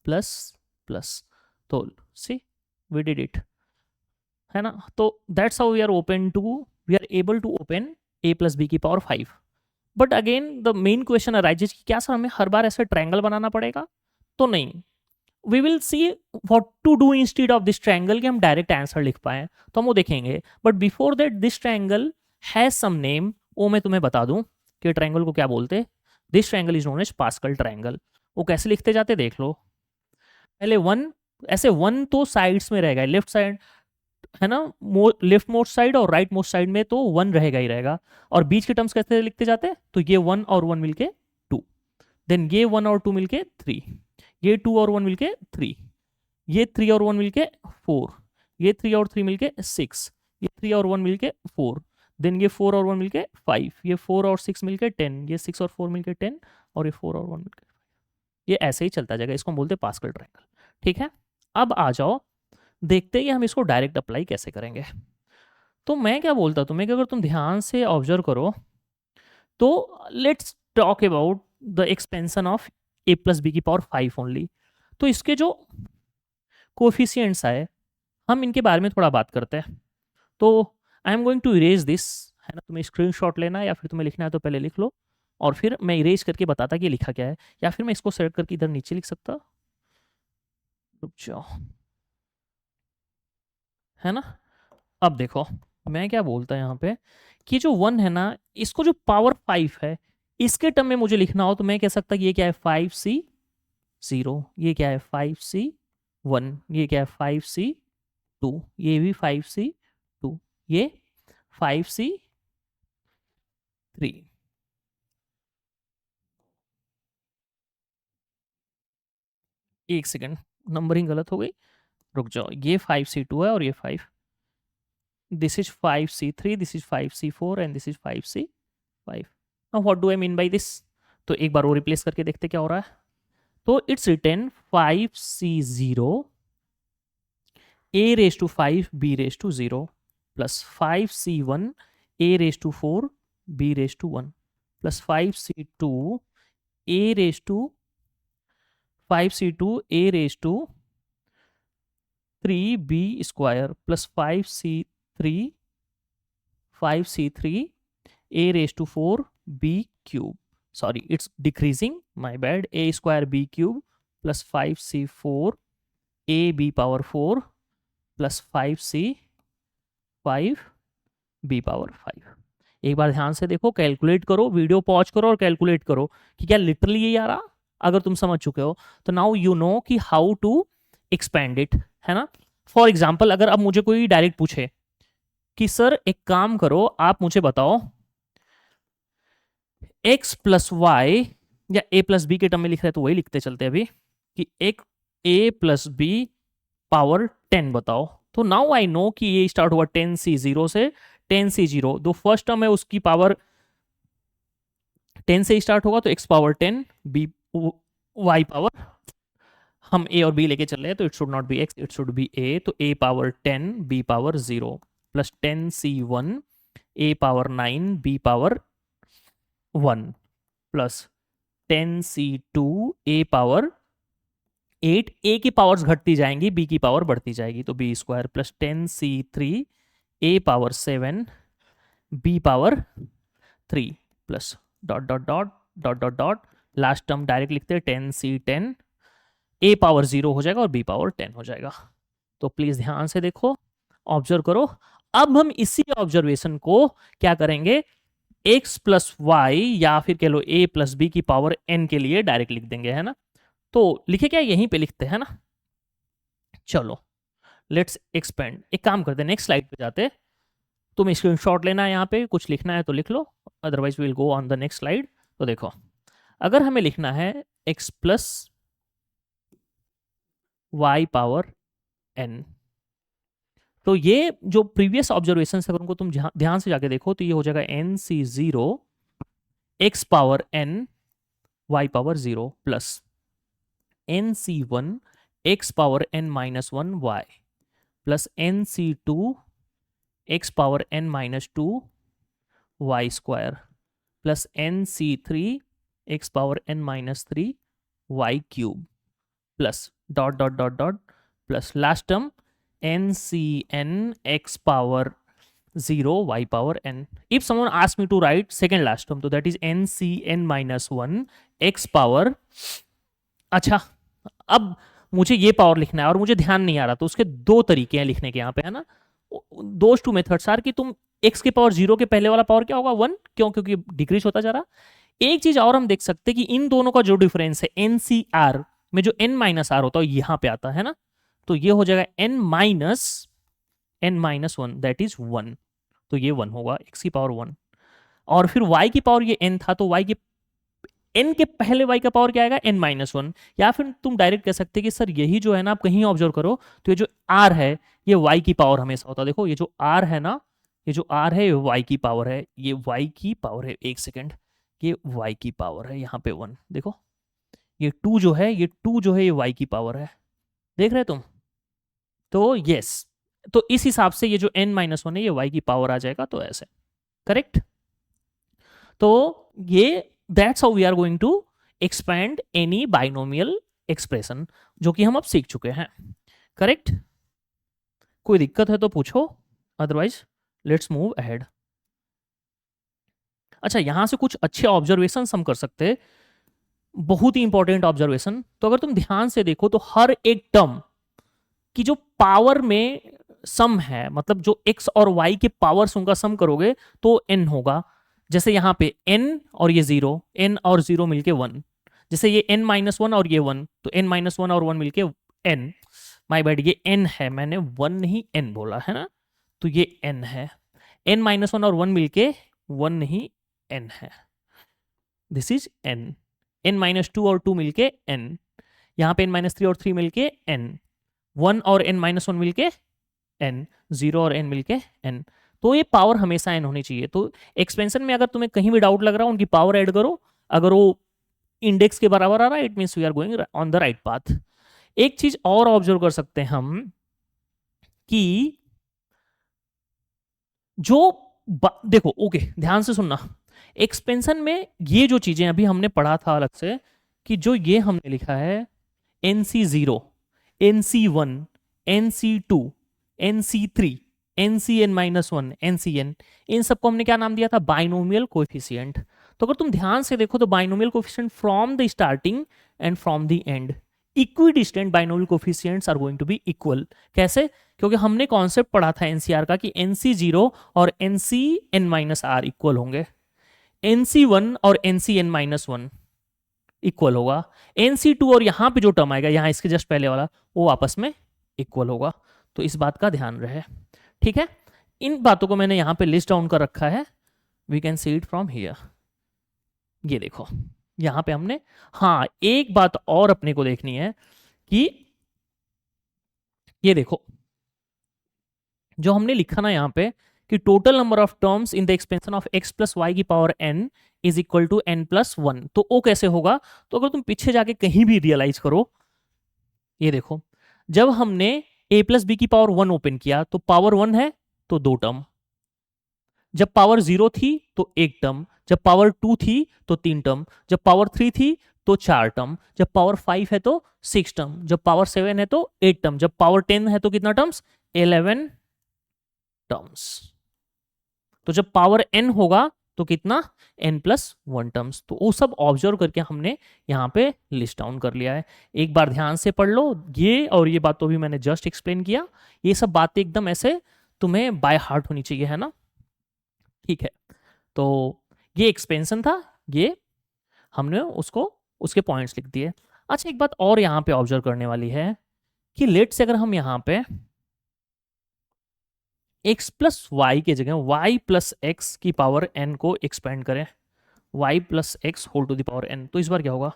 plus plus। तो see we did it, है ना। तो that's how we are able to open a plus b की power 5। But again the main question arises कि क्या सर हमें हर बार ऐसे ट्रायंगल बनाना पड़ेगा, तो नहीं, we will see what to do instead of this triangle कि हम डायरेक्ट आंसर लिख पाए, तो हम वो देखेंगे। But before that this triangle has some name, वो मैं तुम्हें बता दूं कि ट्रायंगल को क्या बोलते हैं। This triangle is known as Pascal triangle. वो कैसे लिखते जाते देख लो, पहले 1, ऐसे 1 तो साइड्स में रहेगा, लेफ्ट साइड है ना, लेफ्ट मोस्ट साइड और राइट मोस्ट साइड में तो 1 रहेगा ही रहेगा, और बीच के टर्म्स कैसे लिखते जाते हैं, तो ये 1 और 1 मिलके 2, देन ये 1 और 2 मिलके 3, ये 2 और 1 मिलके 3, ये 3 और 1 मिलके 4, ये 3 और 3 मिलके 6, ये 3 और 1 मिलके 4, देन ये 4 और 1 मिलके 5, ये 4 और 6 मिलके 10, ये 6 और 4 मिलके 10, और ये 4 और 1 मिलके 5। ये ऐसे ही चलता जाएगा, इसको हम बोलते हैं पास्कल ट्रायंगल, ठीक है। अब आ जाओ देखते हैं कि हम इसको डायरेक्ट अप्लाई कैसे करेंगे। तो मैं क्या बोलता तुम्हें कि अगर तुम ध्यान से ऑब्जर्व करो तो let's talk about the expansion of a plus B की पावर 5 ओनली। तो इसके जो कोफिशिएंट्स आए हम इनके बारे में थोड़ा बात करते हैं। तो I am going to erase this, है ना, तुम्हें स्क्रीनशॉट लेना है या फिर तुम्हें लिखना है तो पहले लिख लो, और फिर मैं इरेज करके बताता कि ये लिखा क्या है, या फिर मैं इसको सेलेक्ट करके इधर नीचे लिख सकता, रुक जाओ, है ना। अब देखो मैं क्या बोलता यहाँ पे कि जो 1 है ना, इसको जो पावर 5 है इसके टर्म में मुझे लिखना हो तो मैं कह सकता कि ये क्या है 5c0, ये क्या है 5c1, ये क्या है 5c2, ये भी 5c2, ये 5c3। एक सेकंड, नंबरिंग गलत हो गई, रुक जाओ, ये 5c2 है और ये 5, this is 5c3, this is 5c4 and this is 5c5। now what do I mean by this, तो एक बार वो रिप्लेस करके देखते क्या हो रहा है। तो it's written 5c0 a⁵ b⁵0 plus 5c1 a⁴ b⁵1 plus 5c2 a⁵ 3b² plus 5c3 a raised to 4 b cube, sorry it's decreasing, my bad, a square b cube plus 5c4 a b power 4 plus 5c 5 b power 5। एक बार ध्यान से देखो, कैलकुलेट करो, वीडियो पॉज करो और कैलकुलेट करो कि क्या लिटरली ये आ रहा। अगर तुम समझ चुके हो तो नाउ यू नो कि हाउ टू एक्सपेंड इट, है ना। फॉर एग्जाम्पल अगर अब मुझे कोई डायरेक्ट पूछे कि सर एक काम करो, आप मुझे बताओ x प्लस वाई, या a प्लस बी के टर्म में लिख रहे हैं तो वही लिखते चलते अभी, कि एक a प्लस बी पावर 10 बताओ। तो नाउ आई नो कि ये स्टार्ट हुआ 10c0 से, 10c0 जो फर्स्ट टर्म है उसकी पावर 10 से स्टार्ट होगा, तो x power 10 b y power, हम a और b लेके चल रहे हैं तो it should not B x, it should B a, तो a power 10 b power 0 plus 10c1 a power 9 b power 1 plus 10c2 a power 8, a की पावर्स घटती जाएंगी b की पावर बढ़ती जाएगी, तो b square plus 10c3 a power 7 b power 3 plus dot dot dot dot dot dot, last term direct लिखते हैं 10c10 a पावर 0 हो जाएगा और b पावर 10 हो जाएगा। तो प्लीज ध्यान से देखो, ऑब्जर्व करो। अब हम इसी ऑब्जर्वेशन को क्या करेंगे, x प्लस वाई या फिर कह लो a प्लस बी की पावर n के लिए डायरेक्ट लिख देंगे, है ना। तो लिखे क्या, यहीं पे लिखते हैं ना। चलो लेट्स एक्सपेंड, एक काम करते हैं नेक्स्ट स्लाइड पे जाते। तुम स्क्रीनशॉट लेना है, यहाँ पे कुछ लिखना है तो लिख लो, otherwise will go on the next slide. तो देखो अगर हमें लिखना है x plus y power n, तो ये जो प्रीवियस ऑब्जर्वेशन है उनको तुम ध्यान से जाके देखो, तो ये हो जाएगा nc0 x power n y power 0 plus nc1 x power n minus 1 y plus nc2 x power n minus 2 y square plus nc3 x power n minus 3 y cube plus dot dot dot dot plus last term ncn x power 0 y power n. If someone asks me to write second last term, so that is ncn minus 1 x power, अच्छा अब मुझे ये पावर लिखना है और मुझे ध्यान नहीं आ रहा, तो उसके दो तरीके हैं लिखने के यहाँ पे, है ना। दोज टू मेथड्स आर कि तुम x के पावर 0 के पहले वाला पावर क्या होगा 1, क्यों, क्योंकि डिक्रीज होता जा रहा। एक चीज और हम देख सकते हैं कि इन दोनों का जो डिफरेंस है ncr में जो n माइनस आर होता है यहाँ पे आता है ना, तो ये हो जाएगा n माइनस 1 दैट इज 1, तो ये 1 होगा x की पावर 1, और फिर y की पावर ये n था, तो y के n के पहले y का पावर क्या आएगा n माइनस 1, या फिर तुम डायरेक्ट कह सकते कि सर यही जो है ना, आप कहीं ऑब्जर्व करो तो ये जो r है ये y की पावर हमेशा होता है। देखो ये जो r है ना, ये जो r है ये y की पावर है, ये y की पावर है, एक सेकेंड, ये y की पावर है यहाँ पे 1, देखो ये 2 जो है, ये 2 जो है ये y की पावर है, देख रहे तुम। तो यस, तो इस हिसाब से ये जो n माइनस 1 है ये y की पावर आ जाएगा, तो ऐसे करेक्ट। तो ये that's how we are going to expand any binomial expression, जो कि हम अब सीख चुके हैं, करेक्ट। कोई दिक्कत है तो पूछो, अदरवाइज लेट्स मूव अहेड। अच्छा यहां से कुछ अच्छे ऑब्जर्वेशन हम कर सकते हैं, बहुत ही इंपॉर्टेंट ऑब्जर्वेशन। तो अगर तुम ध्यान से देखो तो हर एक टर्म की जो पावर में सम है, मतलब जो x और y के पावर्स उनका सम करोगे तो n होगा। जैसे यहाँ पे n और ये 0, n और 0 मिलके 1, जैसे ये n माइनस 1 और ये 1, तो n माइनस 1 और 1 मिलके n, माय बैड ये n है, मैंने 1 नहीं n बोला है ना, तो ये n है, n माइनस 1 और 1 मिलके 1 नहीं n है, this is n, n minus 2 और 2 मिलके n, यहाँ पे n माइनस 3 और 3 मिलके n, 1 और n माइनस 1 मिलके n, 0 और n मिलके n, तो ये पावर हमेशा n होनी चाहिए। तो एक्सपेंशन में अगर तुम्हें कहीं भी डाउट लग रहा है उनकी पावर ऐड करो, अगर वो इंडेक्स के बराबर आ रहा है it means we are going on the right path. एक चीज और ऑब्जर्व कर सकते हैं हम कि जो देखो ओके ध्यान से सुनना, एक्सपेंशन में ये जो चीजें अभी हमने पढ़ा था अलग से, कि जो ये हमने लिखा है nc0 nc1 nc2 nc3 NCN-1, NCN, इन सबको हमने क्या नाम दिया था? Binomial coefficient. तो अगर तुम ध्यान से देखो तो binomial coefficient from the starting and from the end equidistant binomial coefficients are going to be equal. कैसे? क्योंकि हमने कॉन्सेप्ट पढ़ा था एनसीआर का कि NC0 और NCN-R इक्वल होंगे, NC1 और NCN-1 इक्वल होगा, NC2 और यहां पे जो टर्म आएगा यहां इसके जस्ट पहले वाला वो आपस में इक्वल होगा। तो इस बात का ध्यान रहे, ठीक है। इन बातों को मैंने यहां पे लिस्ट डाउन कर रखा है, we can see it from here. ये देखो यहां पे हमने, हाँ एक बात और अपने को देखनी है कि ये देखो जो हमने लिखा ना यहां पे कि total number of terms in the expansion of x plus Y की power n is equal to n+1। तो वो कैसे होगा? तो अगर तुम पीछे जाके कहीं भी रियलाइज करो, ये देखो जब हमने a प्लस बी की पावर 1 ओपन किया तो पावर 1 है तो 2 टर्म, जब पावर 0 थी तो 1 टर्म, जब पावर 2 थी तो 3 टर्म, जब पावर 3 थी तो 4 टर्म, जब पावर 5 है तो 6 टर्म, जब पावर 7 है तो 8 टर्म, जब पावर 10 है तो कितना टर्म्स? 11 टर्म्स। तो जब पावर n होगा तो कितना? n+1 terms. तो वो सब ऑब्जर्व करके हमने यहाँ पे लिस्ट डाउन कर लिया है। एक बार ध्यान से पढ़ लो ये, और ये बात तो भी मैंने जस्ट एक्सप्लेन किया, ये सब बातें एकदम ऐसे तुम्हें बाय हार्ट होनी चाहिए, है ना? ठीक है, तो ये एक्सपेंशन था, ये हमने उसको उसके पॉइंट्स लिख दिए। अच्छा एक बात और यहाँ पे ऑब्जर्व करने वाली है कि लेट से अगर हम यहाँ पे x प्लस वाई के जगह y प्लस एक्स की पावर n को एक्सपेंड करें, y plus X whole to the power n, तो इस बार क्या होगा?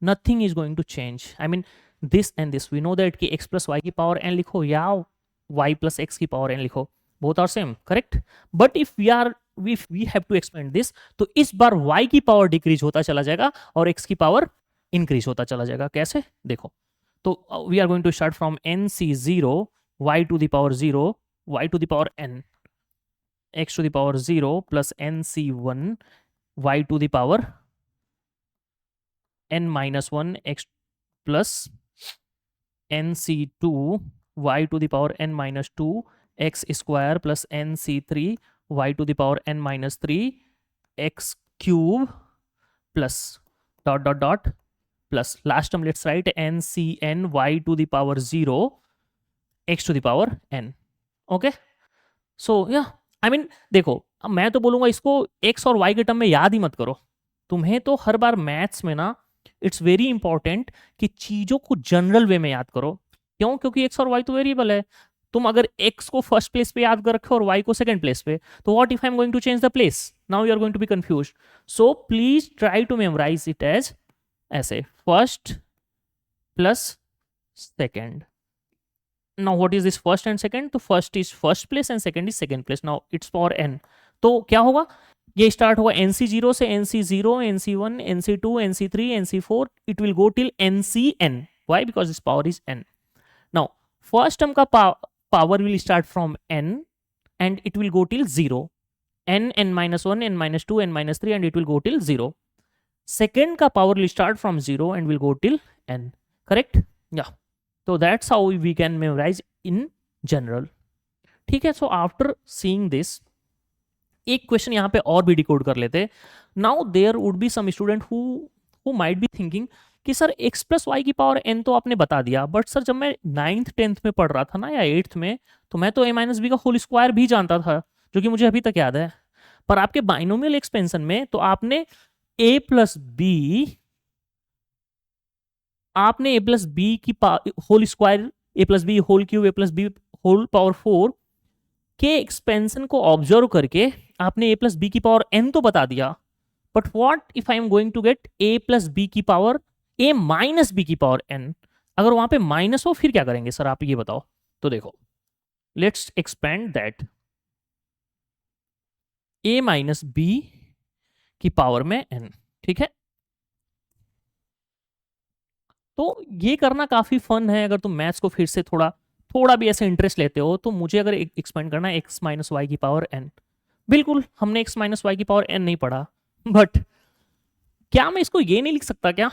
Nothing is going to change. I mean this and this, we know that कि x प्लस वाई की पावर n लिखो या y प्लस एक्स की पावर n लिखो, both are same, correct. But if we have to expand this, तो इस बार y की पावर डिक्रीज होता चला जाएगा और x की पावर इंक्रीज होता चला जाएगा। कैसे? देखो, तो we are going to start from NC0 y to the power 0 y to the power n, x to the power 0 plus NC1 y to the power n-1 x plus NC2 y to the power n-2 x square plus NC3 y to the power n-3 x cube plus dot dot dot plus last term let's write NCN y to the power 0 x to the power n। Okay, so या आई मीन देखो, अब मैं तो बोलूंगा इसको x और y के टर्म में याद ही मत करो। तुम्हें तो हर बार मैथ्स में ना इट्स वेरी इंपॉर्टेंट कि चीजों को जनरल वे में याद करो। क्यों? क्योंकि x और y तो वेरिएबल है। तुम अगर x को फर्स्ट प्लेस पे याद कर रखे और y को सेकंड प्लेस पे, तो what if I am going to change the place? Now you are going to be confused. So please try to memorize it as ऐसे, first plus second. Now what is this first and second? तो first is first place and second is second place. Now it's power n. तो क्या होगा? ये स्टार्ट होगा NC0 से NC0, NC1, NC2, NC3, NC4. It will go till NCN. Why? Because this power is n. Now first term का power will start from n and it will go till 0. n, n-1, n-2, n-3 and it will go till 0. Second का power will start from 0 and will go till n. Correct? Yeah. So that's how we can memorize in general. ठीक है, so after seeing this, एक क्वेश्चन यहाँ पे और भी डिकोड कर लेते। Now there would be some student who might be thinking कि सर x प्लस वाई की पावर n तो आपने बता दिया, बट सर जब मैं 9th 10th में पढ़ रहा था ना या 8th में, तो मैं तो a माइनस बी का होल स्क्वायर भी जानता था, जो कि मुझे अभी तक याद है। पर आपके बाइनोमियल एक्सपेंशन में तो आपने a प्लस बी की whole square, a plus b whole cube, a plus b whole power 4 के एक्सपेंशन को ऑब्जर्व करके आपने a प्लस बी की पावर n तो बता दिया। But what if I am going to get a plus B की पावर a माइनस बी की पावर n? अगर वहां पे माइनस हो फिर क्या करेंगे सर, आप ये बताओ। तो देखो, let's expand that a minus b की पावर में n, ठीक है। तो ये करना काफी फन है अगर तुम मैथ्स को फिर से थोड़ा भी ऐसे इंटरेस्ट लेते हो। तो मुझे अगर एक्सपेंड करना है एक्स माइनस वाई की पावर n, बिल्कुल हमने एक्स माइनस वाई की पावर n नहीं पढ़ा, बट क्या मैं इसको ये नहीं लिख सकता क्या,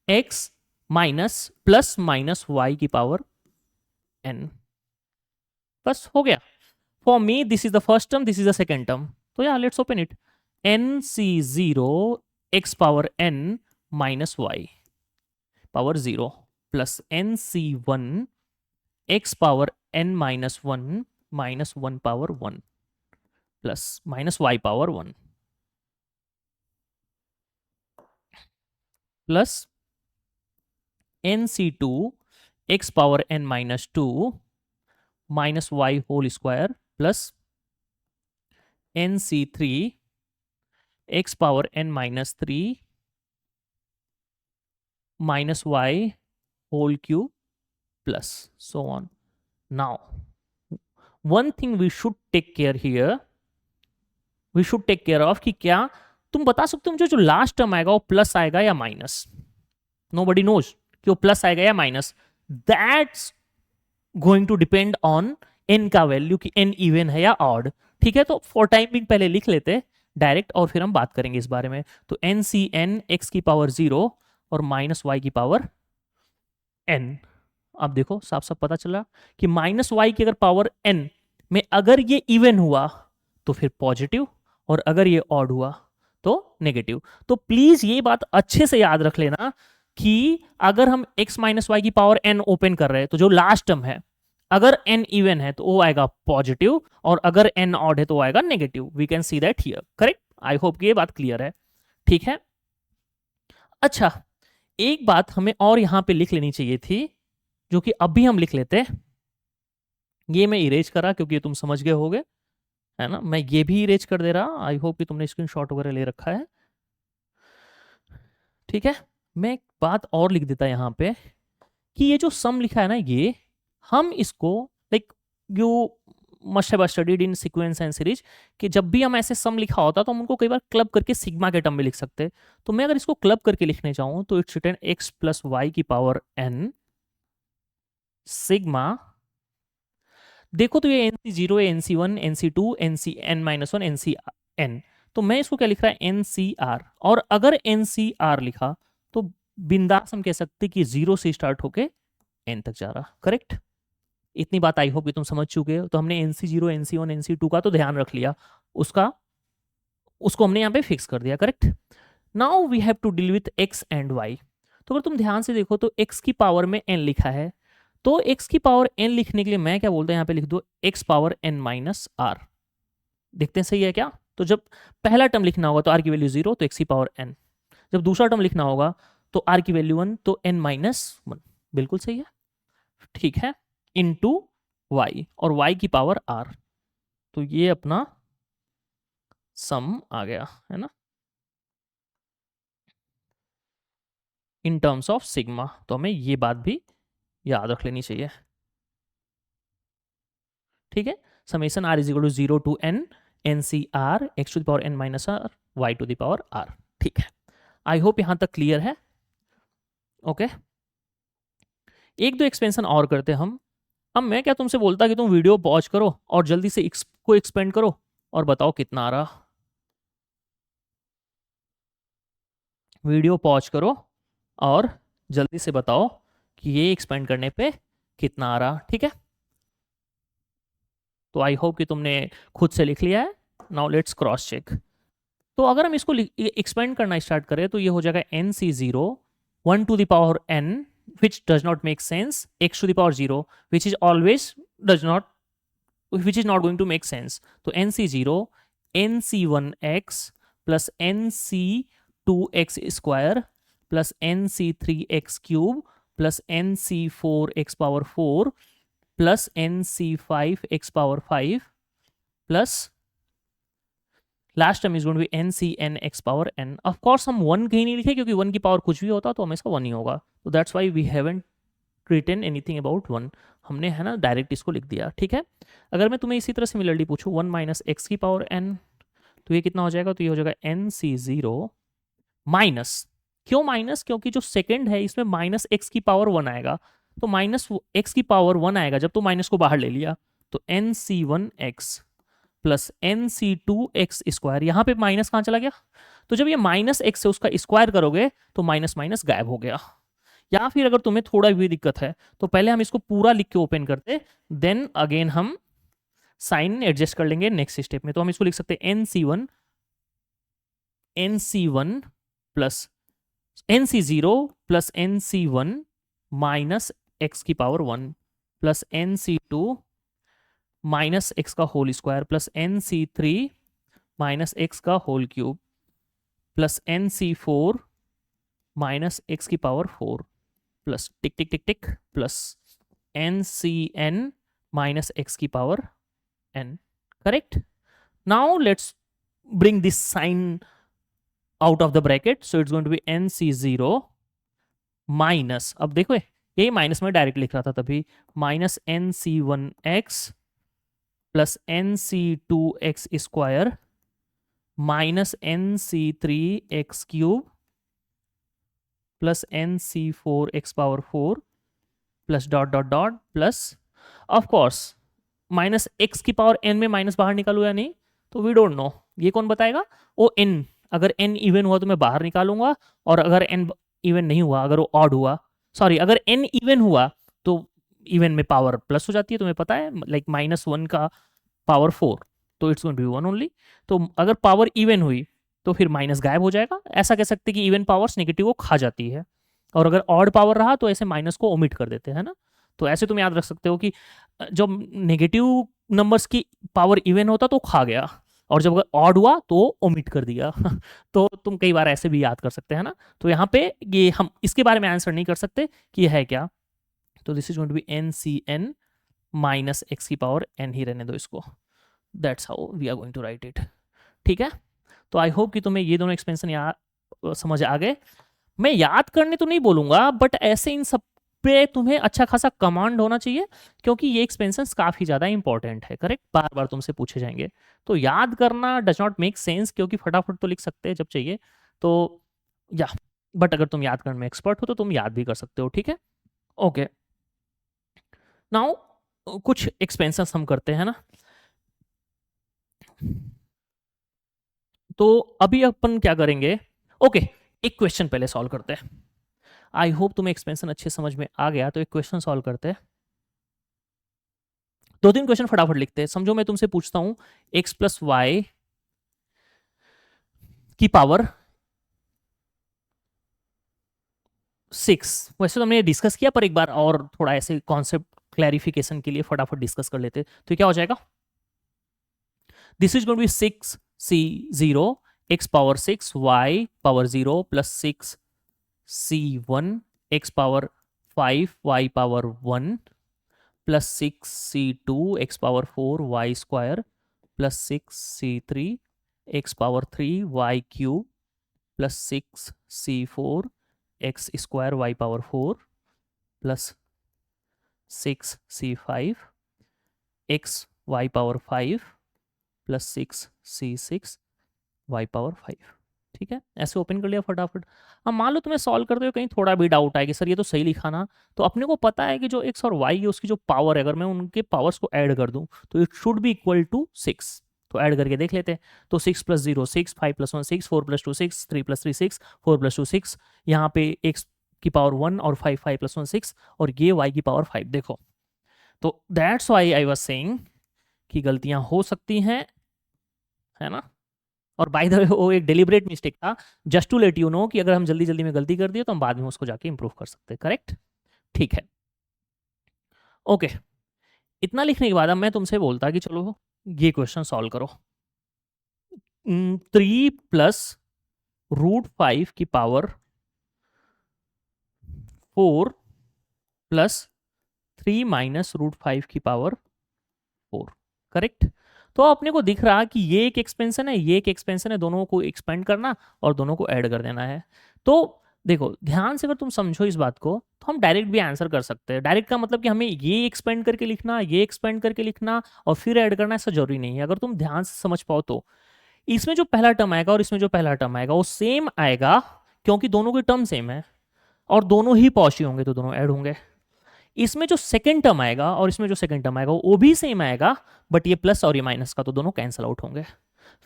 x minus plus minus y की पावर n? बस हो गया। For me, this is the first term, this is the second term. So yeah, let's open it. NC0 x power n minus y power 0 plus NC1 x power n minus 1 minus 1 power 1 plus minus y power 1 plus NC2 x power n minus 2 minus y whole square plus NC3 x power n minus 3 minus y whole cube plus so on. Now, one thing we should take care here, we should take care of कि क्या तुम बता सकते हो जो लास्ट टर्म आएगा वो प्लस आएगा या माइनस? Nobody knows कि वो प्लस आएगा या minus. That's going to depend on n का वैल्यू कि n इवन है या ऑड. ठीक है, तो फॉर टाइमिंग पहले लिख लेते डायरेक्ट और फिर हम बात करेंगे इस बारे में. तो एन सी एन एक्स की पावर 0 और माइनस वाई की पावर n. अब देखो साफ साफ पता चला कि माइनस वाई की अगर पावर n में अगर ये इवन हुआ तो फिर पॉजिटिव और अगर ये ऑड हुआ तो नेगेटिव. तो प्लीज ये बात अच्छे से याद रख लेना कि अगर हम x माइनस वाई की पावर n ओपन कर रहे हैं तो जो लास्ट टर्म है अगर n इवन है तो वो आएगा पॉजिटिव और अगर n ऑड है तो वो आएगा negative. We can see that here. Correct. I hope कि ये बात क्लियर है. ठीक है. अच्छा, एक बात हमें और यहां पे लिख लेनी चाहिए थी जो कि अभी हम लिख लेते हैं. ये मैं इरेज करा क्योंकि ये तुम समझ गए होगे, है ना. मैं ये भी इरेज कर दे रहा. आई होप कि तुमने स्क्रीनशॉट वगैरह ले रखा है. ठीक है. मैं एक बात और लिख देता यहां पे कि ये जो सम लिखा है ना, ये हम इसको like you must have studied in sequence and series कि जब भी हम ऐसे सम लिखा होता तो हम उनको कई बार क्लब करके सिग्मा के टर्म में लिख सकते. तो मैं अगर इसको क्लब करके लिखने चाहूं तो it's written x plus Y की पावर n सिग्मा. देखो तो ये NC0 है, NC1 NC2 NCn minus 1 NCn. तो मैं इसको क्या लिख रहा है NCR. और अगर NCR लिखा तो बिंदास हम कह सकते कि 0 से स्टार्ट होके n तक जा रहा. करेक्ट. इतनी बात आई होप कि तुम समझ चुके हो. तो हमने NC0 NC1 NC2 का तो ध्यान रख लिया, उसको हमने यहाँ पे फिक्स कर दिया. Correct. Now we have to deal with x and y. तो अगर तुम ध्यान से देखो तो x की पावर में n लिखा है, तो x की पावर n लिखने के लिए मैं क्या बोलता हूं, यहाँ पे लिख दो x power n minus r. देखते हैं सही है क्या. तो जब पहला टर्म लिखना होगा तो r की वैल्यू 0 तो x की पावर n. जब दूसरा टर्म लिखना होगा तो r की वैल्यू 1 तो n माइनस 1. बिल्कुल सही है. ठीक है. इनटू y और y की पावर r. तो ये अपना सम आ गया, है ना, इन टर्म्स ऑफ सिग्मा. तो हमें ये बात भी याद रख लेनी चाहिए. ठीक है. Summation r is equal to 0 to n NCR x to the power n minus r y to the power r. ठीक है. आई होप यहां तक क्लियर है. ओके. एक दो एक्सपेंशन और करते हम. अब मैं क्या तुमसे बोलता कि तुम वीडियो पॉज करो और जल्दी से को एक्सपेंड करो और बताओ कितना आ रहा. वीडियो पॉज करो और जल्दी से बताओ कि ये एक्सपेंड करने पे कितना आ रहा. ठीक है. तो आई होप कि तुमने खुद से लिख लिया है. Now let's cross check. तो अगर हम इसको एक्सपेंड करना स्टार्ट करें तो ये हो जाएगा NC0 1 to the power n which does not make sense, x to the power 0 which is not going to make sense. तो NC0 NC1x plus NC2x square plus NC3x cube plus NC4x power 4 plus NC5x power 5 plus last term is going to be NCn x power n. Of course हम 1 कहीं नहीं लिखे क्योंकि 1 की पावर कुछ भी होता तो हमेशा 1 ही होगा. तो that's why we haven't written anything about 1. हमने, है ना, डायरेक्ट इसको लिख दिया. ठीक है. अगर मैं तुम्हें इसी तरह सिमिलरली पूछूं 1 माइनस एक्स की पावर n तो ये कितना हो जाएगा. तो ये हो जाएगा NC0 माइनस. क्यों माइनस? क्योंकि जो सेकेंड है इसमें माइनस एक्स की पावर 1 आएगा. तो माइनस एक्स की पावर 1 आएगा जब तो माइनस को बाहर ले लिया. तो NC1x प्लस NC2x स्क्वायर. यहां पे माइनस कहां चला गया? तो जब ये माइनस एक्स से उसका स्क्वायर करोगे तो माइनस माइनस गायब हो गया. या फिर अगर तुम्हें थोड़ा भी दिक्कत है तो पहले हम इसको पूरा लिख के ओपन करते, देन अगेन हम साइन एडजस्ट कर लेंगे नेक्स्ट स्टेप में। तो हम इसको लिख सकते हैं NC1 plus NC0 plus NC1 minus x की power 1 plus NC2 minus x का whole square plus NC3 minus x का whole cube plus NC4 minus x की power 4 plus tick tick tick tick plus NCN minus x की power n. Correct? Now let's bring this sign out of the bracket. So it's going to be NC0 minus, अब देखो यही माइनस में डायरेक्ट लिख रहा था तभी, minus NC1x plus NC2x square minus NC3x cube plus NC4x power 4 plus dot dot dot plus of course minus x की पावर n में माइनस बाहर निकालू या नहीं तो वी डोंट नो, ये कौन बताएगा? ओ n, अगर n इवन हुआ तो मैं बाहर निकालूंगा, और अगर n इवन नहीं हुआ, अगर वो ऑड हुआ, सॉरी अगर n इवन हुआ तो इवन में पावर प्लस हो जाती है, तुम्हें पता है, लाइक -1 का पावर 4, तो it's going to be 1 only. तो अगर पावर इवन हुई तो फिर माइनस गायब हो जाएगा, ऐसा कह सकते कि इवन पावर्स नेगेटिव को खा जाती है, और अगर ऑड पावर रहा तो ऐसे माइनस को ओमिट कर देते हैं ना। तो ऐसे तुम याद रख सकते हो कि जब नेगेटिव नंबर्स की पावर इवन होता तो खा गया, और जब अगर ऑड हुआ तो ओमिट कर दिया तो तुम कई बार ऐसे भी याद कर सकते हैं ना। तो यहाँ पे ये हम इसके बारे में आंसर नहीं कर सकते कि यह है क्या, तो this is going to be NCN minus x की पावर n ही रहने दो इसको, that's how we are going to write it. ठीक है, तो आई होप कि तुम्हें ये दोनों एक्सपेंशन समझ आ गए। मैं याद करने तो नहीं बोलूंगा, बट ऐसे इन सब पे तुम्हें अच्छा खासा कमांड होना चाहिए, क्योंकि ये एक्सपेंशंस काफी ज्यादा इंपॉर्टेंट है। करेक्ट, बार बार तुमसे पूछे जाएंगे, तो याद करना डज नॉट मेक सेंस, क्योंकि फटाफट तो लिख सकते हैं जब चाहिए तो, या बट अगर तुम याद करने में एक्सपर्ट हो तो तुम याद भी कर सकते हो। ठीक है, ओके। नाउ कुछ एक्सपेंशंस हम करते हैं ना, तो अभी अपन क्या करेंगे, ओके एक क्वेश्चन पहले सॉल्व करते हैं। आई होप तुम्हें एक्सपेंशन अच्छे समझ में आ गया, तो एक क्वेश्चन सॉल्व करते हैं। 2-3 क्वेश्चन फटाफट लिखते हैं। समझो मैं तुमसे पूछता हूं x प्लस वाई की पावर 6, वैसे तो हमने डिस्कस किया, पर एक बार और थोड़ा ऐसे कॉन्सेप्ट क्लैरिफिकेशन के लिए फटाफट डिस्कस कर लेते। तो क्या हो जाएगा, this is going to be 6C0 x power 6 y power 0 plus 6C1 x power 5 y power 1 plus 6C2 x power 4 y square plus 6C3 x power 3 y cube plus 6C4 x square y power 4 plus 6C5 x y power 5 plus 6C6 y power 5। ठीक है, ऐसे ओपन कर लिया फटाफट। अब मान लो तुम्हें सॉल्व करते हुए कहीं थोड़ा भी डाउट आए कि सर ये तो सही लिखा ना, तो अपने को पता है कि जो x और y है उसकी जो पावर है, अगर मैं उनके पावर्स को ऐड कर दूं तो it should be equal to 6। तो ऐड करके देख लेते हैं। तो 6 plus 0 6, 5 plus 1 6, 4 plus 2 6, 3 plus 3 6, 4 plus 2 6, यहाँ पे x की पावर 1 और 5 5 प्लस 1 6, और ये y की पावर 5। देखो, तो that's Y I was saying कि गलतियां हो सकती हैं, है ना। और बाय द वे वो एक डेलिब्रेट मिस्टेक था, just to let you know कि अगर हम जल्दी जल्दी में गलती कर दिए तो हम बाद में उसको जाके इंप्रूव कर सकते हैं। करेक्ट, ठीक है, ओके। इतना लिखने के बाद अब मैं तुमसे बोलता कि चलो ये क्वेश्चन सॉल्व करो। 3 प्लस √5 की पावर 4 प्लस 3 माइनस √5 की पावर 4। करेक्ट, तो अपने को दिख रहा कि ये एक एक्सपेंशन है, ये एक एक्सपेंशन है, दोनों को एक्सपेंड करना और दोनों को ऐड कर देना है। तो देखो ध्यान से अगर तुम समझो इस बात को, तो हम डायरेक्ट भी आंसर कर सकते हैं। डायरेक्ट का मतलब कि हमें ये एक्सपेंड करके लिखना, ये एक्सपेंड करके लिखना और फिर ऐड करना, ऐसा जरूरी नहीं है। अगर तुम ध्यान से समझ पाओ तो इसमें जो पहला टर्म आएगा और इसमें जो पहला टर्म आएगा वो सेम आएगा, क्योंकि दोनों के टर्म सेम है और दोनों ही पॉजिटिव होंगे तो दोनों ऐड होंगे। इसमें जो सेकंड टर्म आएगा और इसमें जो सेकंड टर्म आएगा वो भी सेम आएगा, बट ये प्लस और ये माइनस का तो दोनों कैंसिल आउट होंगे।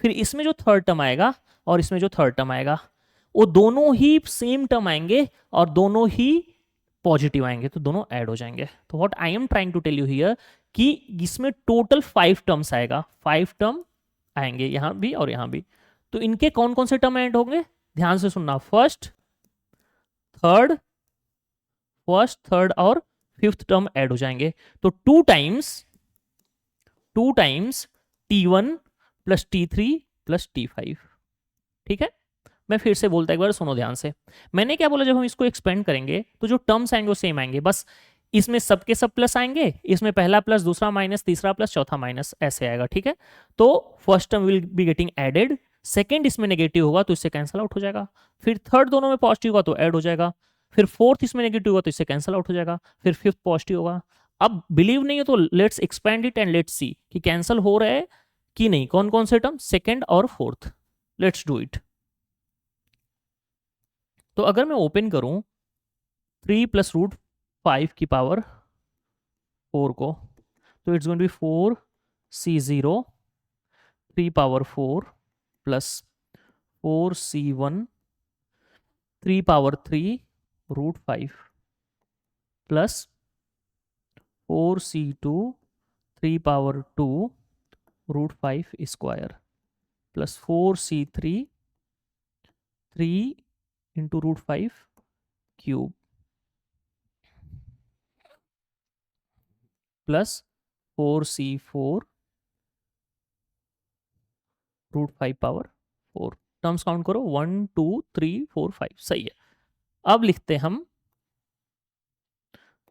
फिर इसमें जो थर्ड टर्म आएगा और इसमें जो थर्ड टर्म आएगा वो दोनों ही सेम टर्म आएंगे और दोनों ही पॉजिटिव आएंगे तो दोनों ऐड हो जाएंगे। तो what I am trying to tell you here कि इसमें टोटल 5 टर्म्स आएगा, 5 टर्म आएंगे यहां भी और यहां भी। तो इनके कौन कौन से टर्म ऐड होंगे, ध्यान से सुनना, फर्स्ट थर्ड और फिफ्थ टर्म ऐड हो जाएंगे। तो 2 times T1 plus T3 plus T5। ठीक है, मैं फिर से बोलता एक बार, सुनो ध्यान से। मैंने क्या बोला, जब हम इसको एक्सपेंड करेंगे तो जो टर्म्स आएंगे वो सेम आएंगे, बस इसमें सबके सब प्लस आएंगे, इसमें पहला प्लस, दूसरा माइनस, तीसरा प्लस, चौथा माइनस, ऐसे आएगा। ठीक है, तो first term will be getting added, second इसमें नेगेटिव होगा तो इससे कैंसिल आउट हो जाएगा, फिर थर्ड दोनों में पॉजिटिव होगा तो ऐड हो जाएगा, फिर फोर्थ इसमें नेगेटिव होगा तो इससे कैंसिल आउट हो जाएगा, फिर फिफ्थ पॉजिटिव होगा। अब बिलीव नहीं है तो let's expand it and let's see कि कैंसिल हो रहा है कि नहीं, कौन कौन से टर्म, सेकेंड और फोर्थ। Let's do it. तो अगर मैं ओपन करूं 3 प्लस रूट 5 की पावर 4 को, तो it's going to be 4C0 3 power 4 plus 4C1 3 power 3 root 5 plus 4C2 3 power 2 root 5 square plus 4C3 3 into root 5 cube plus 4C4 root 5 power 4। Terms count करो, 1 2 3 4 5, सही है। अब लिखते हैं हम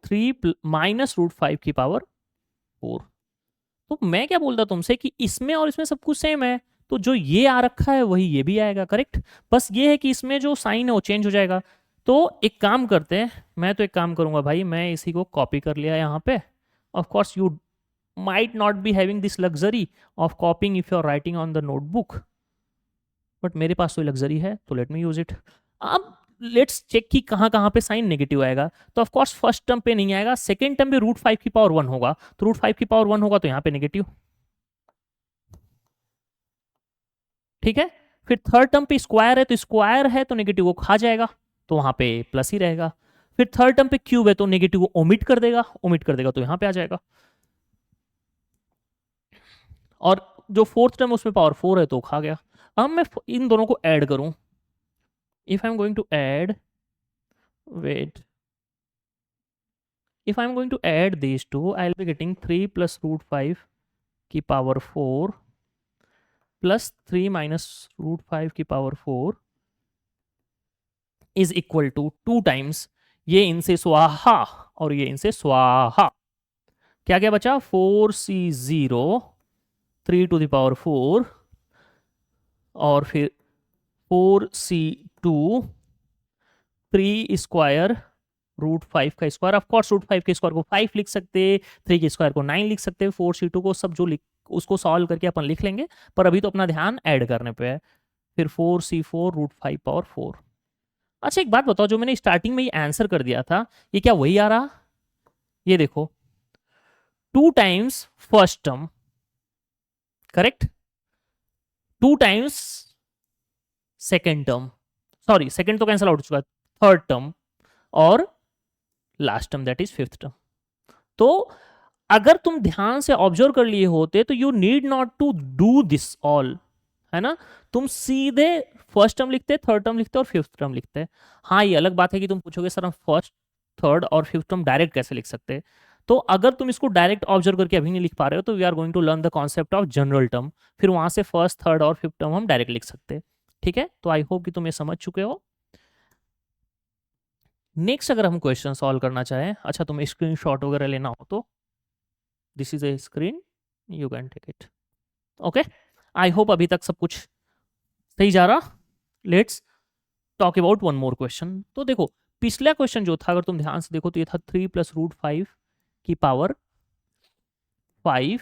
3 माइनस रूट 5 की पावर 4। तो मैं क्या बोलता तुमसे कि इसमें और इसमें सब कुछ सेम है, तो जो ये आ रखा है वही ये भी आएगा, करेक्ट। बस ये है कि इसमें जो साइन है वो चेंज हो जाएगा। तो एक काम करते हैं, मैं तो एक काम करूंगा भाई, मैं इसी को कॉपी कर लिया यहाँ पे। Of course you might not be having this luxury of copying if you're writing on the notebook, but मेरे पास तो लग्जरी है, तो लेट मी यूज इट। अब लेट्स चेक कि कहाँ कहाँ पे साइन नेगेटिव आएगा। तो ऑफ कोर्स फर्स्ट टर्म पे नहीं आएगा, सेकंड टर्म पे रूट 5 की पावर 1 होगा, तो रूट 5 की पावर 1 होगा तो यहाँ पे नेगेटिव। ठीक है, फिर थर्ड टर्म पे स्क्वायर है, तो स्क्वायर है तो नेगेटिव को खा जाएगा, तो वहां पे प्लस ही रहेगा। फिर थर्ड टर्म पे क्यूब है तो नेगेटिव को ओमिट कर देगा तो यहाँ पे आ जाएगा। और जो फोर्थ टर्म उसमें पावर 4 है तो खा गया। अब मैं इन दोनों को ऐड करूं, if I am going to add, wait, if I'm going to add these two, I'll be getting 3 plus root 5 की पावर 4 प्लस 3 माइनस रूट 5 की power 4 is equal to 2 times ये इनसे स्वाहा और ये इनसे स्वाहा। क्या क्या बचा, 4C0 3 टू द पावर 4 और फिर 4C2 3 स्क्वायर रूट 5 का स्क्वायर। ऑफ कोर्स रूट 5 के स्क्वायर को 5 लिख सकते, 3 के स्क्वायर को 9 लिख सकते, 4C2 को सब जो उसको सॉल्व करके अपन लिख लेंगे, पर अभी तो अपना ध्यान ऐड करने पे है। फिर 4C4 रूट 5 पावर 4। अच्छा एक बात बताओ, जो मैंने स्टार्टिंग में ये आंसर कर दिया था, ये क्या वही आ रहा, ये देखो 2 times first term, correct, 2 times second term, sorry second तो कैंसिल आउट हो चुका है, थर्ड टर्म और last term that is fifth term. तो अगर तुम ध्यान से ऑब्जर्व कर लिए होते तो you need not to do this all, है ना, तुम सीधे फर्स्ट टर्म लिखते, थर्ड टर्म लिखते और फिफ्थ टर्म लिखते। हाँ ये अलग बात है कि तुम पूछोगे सर हम फर्स्ट थर्ड और फिफ्थ टर्म डायरेक्ट कैसे लिख सकते, तो अगर तुम इसको डायरेक्ट ऑब्जर्व करके अभी नहीं लिख पा रहे हो तो we are going to learn the concept of general term, फिर वहां से फर्स्ट थर्ड और फिफ्थ टर्म हम डायरेक्ट लिख सकते। ठीक है, तो आई होप कि तुम ये समझ चुके हो। नेक्स्ट अगर हम क्वेश्चन सॉल्व करना चाहें, अच्छा तुम स्क्रीनशॉट वगैरह लेना हो तो this is a screen, you can take it. Okay, I hope अभी तक सब कुछ सही जा रहा। Let's talk about one more question. तो देखो पिछला क्वेश्चन जो था, अगर तुम ध्यान से देखो तो ये था 3 प्लस रूट 5 की पावर 5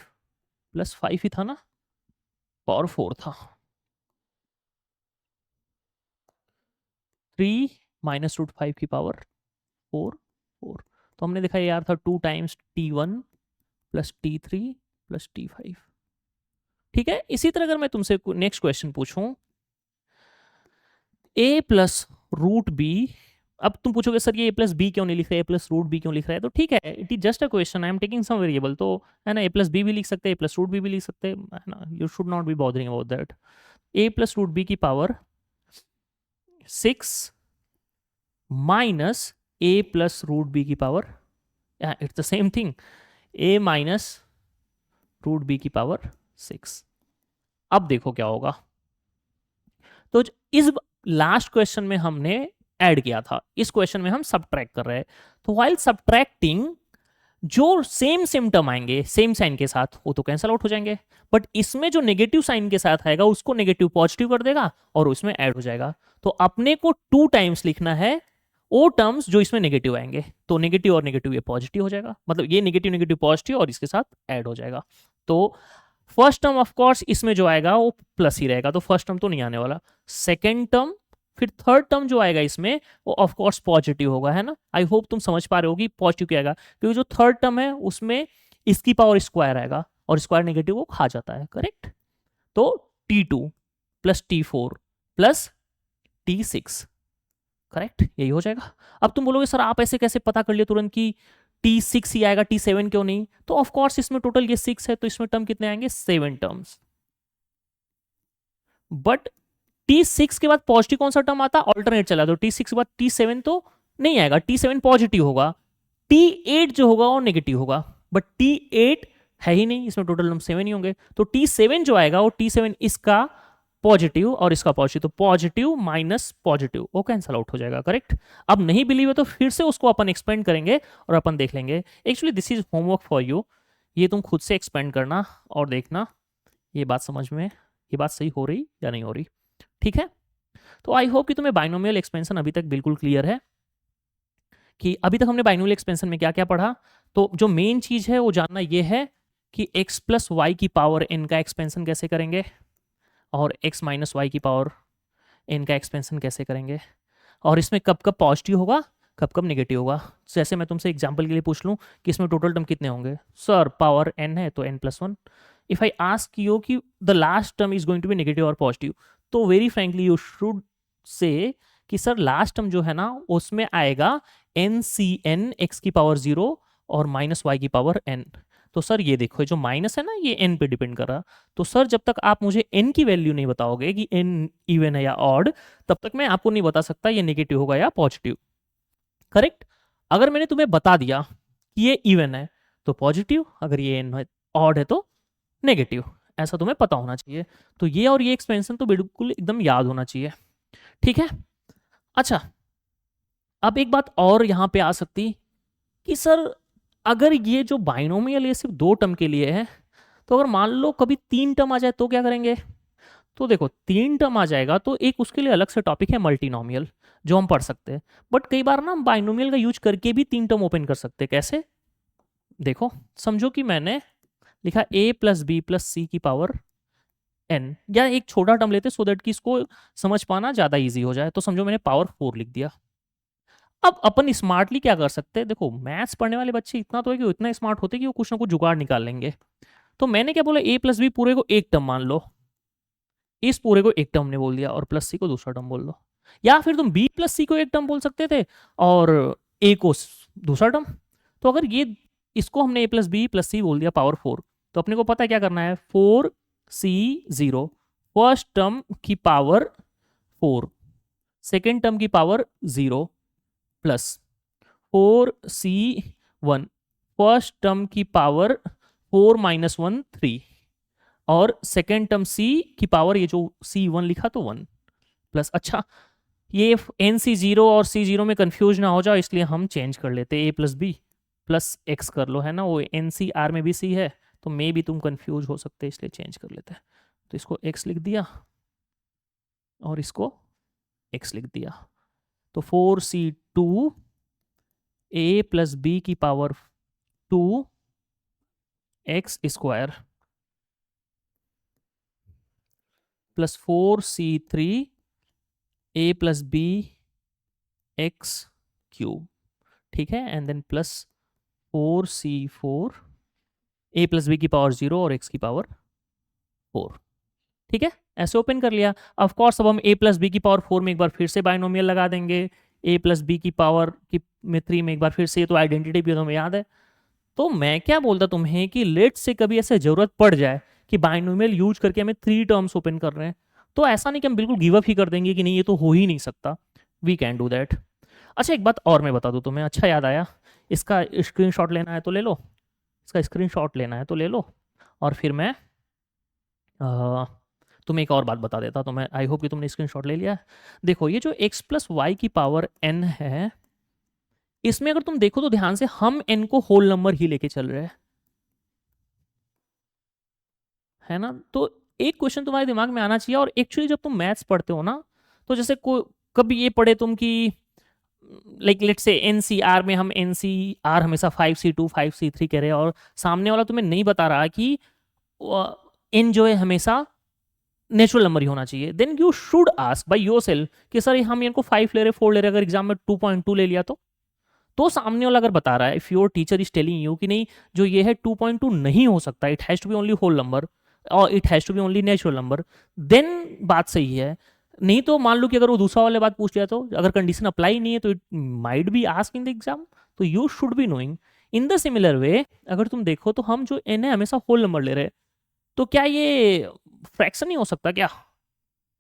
प्लस 5 ही था ना, पावर 4 था, 3 माइनस रूट 5 की पावर 4 4। तो हमने देखा यार था 2 times T1 plus T3 plus T5। ठीक है, इसी तरह अगर मैं तुमसे नेक्स्ट क्वेश्चन पूछूं, a प्लस रूट बी अब तुम पूछोगे सर ये ए प्लस बी क्यों नहीं लिख रहे, ए प्लस रूट बी क्यों लिख रहे हैं, तो ठीक है, it is just a question, I am taking some variable, तो है ना, ए प्लस बी भी लिख सकते हैं, ए प्लस रूट बी भी लिख सकते हैं, है ना, you should not be bothering about that. A plus root b की power 6 minus a plus root b की power, it's the same thing, a minus root b की पावर 6। अब देखो क्या होगा, तो इस लास्ट क्वेश्चन में हमने ऐड किया था, इस क्वेश्चन में हम सबट्रैक्ट कर रहे हैं, तो व्हाइल सबट्रैक्टिंग जो सेम सेम टर्म आएंगे सेम साइन के साथ वो तो कैंसल आउट हो जाएंगे, बट इसमें जो नेगेटिव साइन के साथ आएगा उसको नेगेटिव पॉजिटिव कर देगा और उसमें ऐड हो जाएगा, तो अपने को 2 टाइम्स लिखना है वो टर्म्स जो इसमें नेगेटिव आएंगे, तो नेगेटिव और नेगेटिव ये पॉजिटिव हो जाएगा, मतलब ये नेगेटिव नेगेटिव पॉजिटिव और इसके साथ ऐड हो जाएगा, तो फर्स्ट टर्म ऑफ कोर्स इसमें जो आएगा वो प्लस ही रहेगा, तो फर्स्ट टर्म तो नहीं आने वाला, सेकेंड टर्म, फिर थर्ड टर्म जो आएगा इसमें वो ऑफ कोर्स पॉजिटिव होगा, है ना, आई होप तुम समझ पा रहे हो कि पॉजिटिव क्या आएगा, क्योंकि जो थर्ड टर्म है उसमें इसकी पावर स्क्वायर आएगा और स्क्वायर नेगेटिव वो खा जाता है, करेक्ट, तो T2 plus T4 plus T6, correct, यही हो जाएगा। अब तुम बोलोगे सर आप ऐसे कैसे पता कर लिए तुरंत कि T6 ही आएगा, T7 क्यों नहीं, तो ऑफ कोर्स इसमें टोटल ये 6 है, तो इसमें टर्म कितने आएंगे, 7 टर्म्स, बट T6 के बाद पॉजिटिव कौन सा टर्म आता, ऑल्टरनेट चला, तो T6 के बाद T7 तो नहीं आएगा, T7 पॉजिटिव होगा, T8 जो होगा वो नेगेटिव होगा, बट T8 है ही नहीं, इसमें टोटल टर्म 7 ही होंगे, तो T7 जो आएगा वो T7 इसका पॉजिटिव और इसका पॉजिटिव, तो पॉजिटिव माइनस पॉजिटिव वो कैंसल आउट हो जाएगा, करेक्ट। अब नहीं बिलीव है तो फिर से उसको अपन एक्सपेंड करेंगे और अपन देख लेंगे, actually this is homework for you, ये तुम खुद से एक्सपेंड करना और देखना ये बात समझ में, ये बात सही हो रही या नहीं हो रही, ठीक है। तो आई होप कि तुम्हें बाइनोमियल एक्सपेंशन अभी तक बिल्कुल क्लियर है, कि अभी तक हमने बाइनोमियल एक्सपेंशन में क्या क्या पढ़ा, तो जो मेन चीज है वो जानना ये है कि x प्लस वाई की पावर n का एक्सपेंशन कैसे करेंगे और x माइनस वाई की पावर n का एक्सपेंशन कैसे करेंगे, और इसमें कब कब पॉजिटिव होगा कब कब नेगेटिव होगा। जैसे मैं तुमसे एग्जांपल के लिए पूछ लूँ कि इसमें टोटल टर्म कितने होंगे, सर पावर n है तो n+1, if I ask you कि the last term is going to be negative और पॉजिटिव, तो very frankly you should say कि सर लास्ट टर्म जो है ना उसमें आएगा NCN x की पावर 0 और माइनस वाई की पावर n, तो सर ये देखो जो माइनस है ना ये n पे डिपेंड कर रहा, तो सर जब तक आप मुझे n की वैल्यू नहीं बताओगे कि n इवन है या ऑड, तब तक मैं आपको नहीं बता सकता ये नेगेटिव होगा या पॉजिटिव, करेक्ट। अगर मैंने तुम्हें बता दिया कि ये इवन है तो पॉजिटिव, अगर ये n ऑड है तो नेगेटिव, ऐसा तुम्हें पता होना चाहिए, तो ये और ये एक्सपेंशन तो बिल्कुल एकदम याद होना चाहिए, ठीक है। अच्छा अब एक बात और यहां पे आ सकती कि सर अगर ये जो बाइनोमियल ये सिर्फ 2 टर्म के लिए है, तो अगर मान लो कभी 3 टर्म आ जाए तो क्या करेंगे, तो देखो 3 टर्म आ जाएगा तो एक उसके लिए अलग से टॉपिक है मल्टीनोमियल जो हम पढ़ सकते हैं, बट कई बार ना हम बाइनोमियल का यूज करके भी 3 टर्म ओपन कर सकते हैं, कैसे, देखो समझो कि मैंने लिखा a प्लस बी प्लस सी की पावर n, या एक छोटा टर्म लेते सो दैट कि इसको समझ पाना ज्यादा इजी हो जाए, तो समझो मैंने पावर 4 लिख दिया। अब अपन स्मार्टली क्या कर सकते हैं, देखो मैथ्स पढ़ने वाले बच्चे इतना तो है कि वो इतना स्मार्ट होते कि वो कुछ ना कुछ जुगाड़ निकाल लेंगे, तो मैंने क्या बोला a प्लस बी पूरे को एक टर्म मान लो, इस पूरे को एक टर्म ने बोल दिया और प्लस सी को दूसरा टर्म बोल दो, या फिर तुम b प्लस सी को एक टर्म बोल सकते थे और a को दूसरा टर्म, तो अगर ये इसको हमने a प्लस बी प्लस सी बोल दिया पावर 4, तो अपने को पता है क्या करना है, 4c0 फर्स्ट टर्म की पावर 4 सेकेंड टर्म की power 0 plus 4c1 first term की पावर 4 माइनस 1 3 और सेकेंड टर्म c की पावर ये जो c1 लिखा तो 1 प्लस, अच्छा ये nc0 और c0 में कंफ्यूज ना हो जाओ इसलिए हम चेंज कर लेते हैं, a plus b plus x कर लो, है ना, वो NCR में भी c है तो मे भी तुम कंफ्यूज हो सकते हैं इसलिए चेंज कर लेते हैं, तो इसको x लिख दिया और इसको x लिख दिया, तो 4c2 a प्लस बी की power 2 x square plus 4c3 a plus b x cube, ठीक है, and then plus 4c4 a plus B की पावर 0 और x की पावर 4, ठीक है, ऐसे ओपन कर लिया। ऑफ कोर्स अब हम a प्लस बी की पावर 4 में एक बार फिर से बाइनोमियल लगा देंगे, ए प्लस बी की पावर की में 3 में एक बार फिर से, तो आइडेंटिटी भी तुम्हें याद है। तो मैं क्या बोलता तुम्हें कि लेट से कभी ऐसे जरूरत पड़ जाए कि बाइनोमियल यूज करके हमें 3 टर्म्स ओपन कर रहे हैं, तो ऐसा नहीं कि हम बिल्कुल गिव अप ही कर देंगे कि नहीं ये तो हो ही नहीं सकता, वी कैन डू दैट। अच्छा एक बात और मैं बता दूं तुम्हें, अच्छा याद आया, इसका स्क्रीनशॉट लेना है तो ले लो, इसका स्क्रीनशॉट लेना है तो ले लो, और फिर मैं तुम्हें एक और बात बता देता, तो मैं आई होप कि तुमने स्क्रीनशॉट ले लिया है। देखो ये जो x प्लस वाई की पावर n है, इसमें अगर तुम देखो तो ध्यान से हम n को होल नंबर ही लेके चल रहे हैं, है ना। तो एक क्वेश्चन तुम्हारे दिमाग में आना चाहिए, और एक्चुअली जब तुम मैथ्स पढ़ते हो ना, तो जैसे को कभी ये पढ़े तुम कि लाइक लेट्स से एनसीआर में हम एनसीआर हमेशा 5c2 5c3 कह रहे हैं, और सामने वाला तुम्हें नहीं बता रहा कि एन जो है हमेशा नेचुरल नंबर ही होना चाहिए, then you should ask by yourself कि सर हम इनको 5 ले रहे 4 ले रहे, अगर एग्जाम में 2.2 ले लिया तो सामने वाला अगर बता रहा है, if your teacher is telling you कि नहीं जो ये है 2.2 नहीं हो सकता, it has to be only whole number और it has to be only natural number, then बात सही है। नहीं तो मान लो कि अगर वो दूसरा वाले बात पूछ लिया, तो अगर कंडीशन अप्लाई नहीं है तो it might be ask in the exam, तो you should be knowing. In the similar way अगर तुम देखो तो हम जो एन है हमेशा होल नंबर ले रहे हैं, तो क्या ये फ्रैक्शन नहीं हो सकता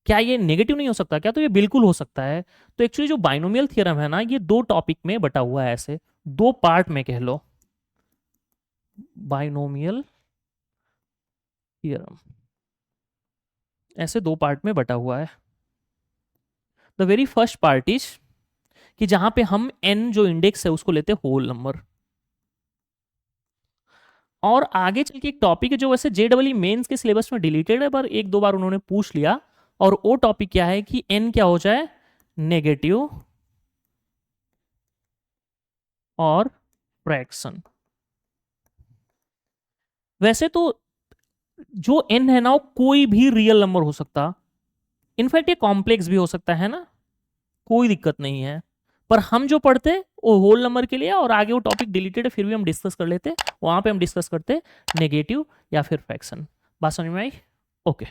क्या ये नेगेटिव नहीं हो सकता क्या? तो ये बिल्कुल हो सकता है। तो एक्चुअली जो बाइनोमियल थ्योरम है ना, ये 2 टॉपिक में बटा हुआ है, ऐसे 2 पार्ट में कह लो, बाइनोमियल थ्योरम ऐसे 2 पार्ट में बटा हुआ है। The very first part is कि जहां पे हम n जो इंडेक्स है उसको लेते होल नंबर, और आगे चल के एक टॉपिक है जो वैसे JEE मेंस के सिलेबस में डिलीटेड है, पर 1-2 बार उन्होंने पूछ लिया, और वो टॉपिक क्या है कि n क्या हो जाए नेगेटिव और फ्रैक्शन। वैसे तो जो n है ना वो कोई भी रियल नंबर हो सकता, इनफैक्ट ये कॉम्प्लेक्स भी हो सकता है ना, कोई दिक्कत नहीं है, पर हम जो पढ़ते वो होल नंबर के लिए, और आगे वो टॉपिक डिलीटेड है फिर भी हम डिस्कस कर लेते, वहां पे हम डिस्कस करते नेगेटिव या फिर फ्रैक्शन। बात समझ में आई? ओके।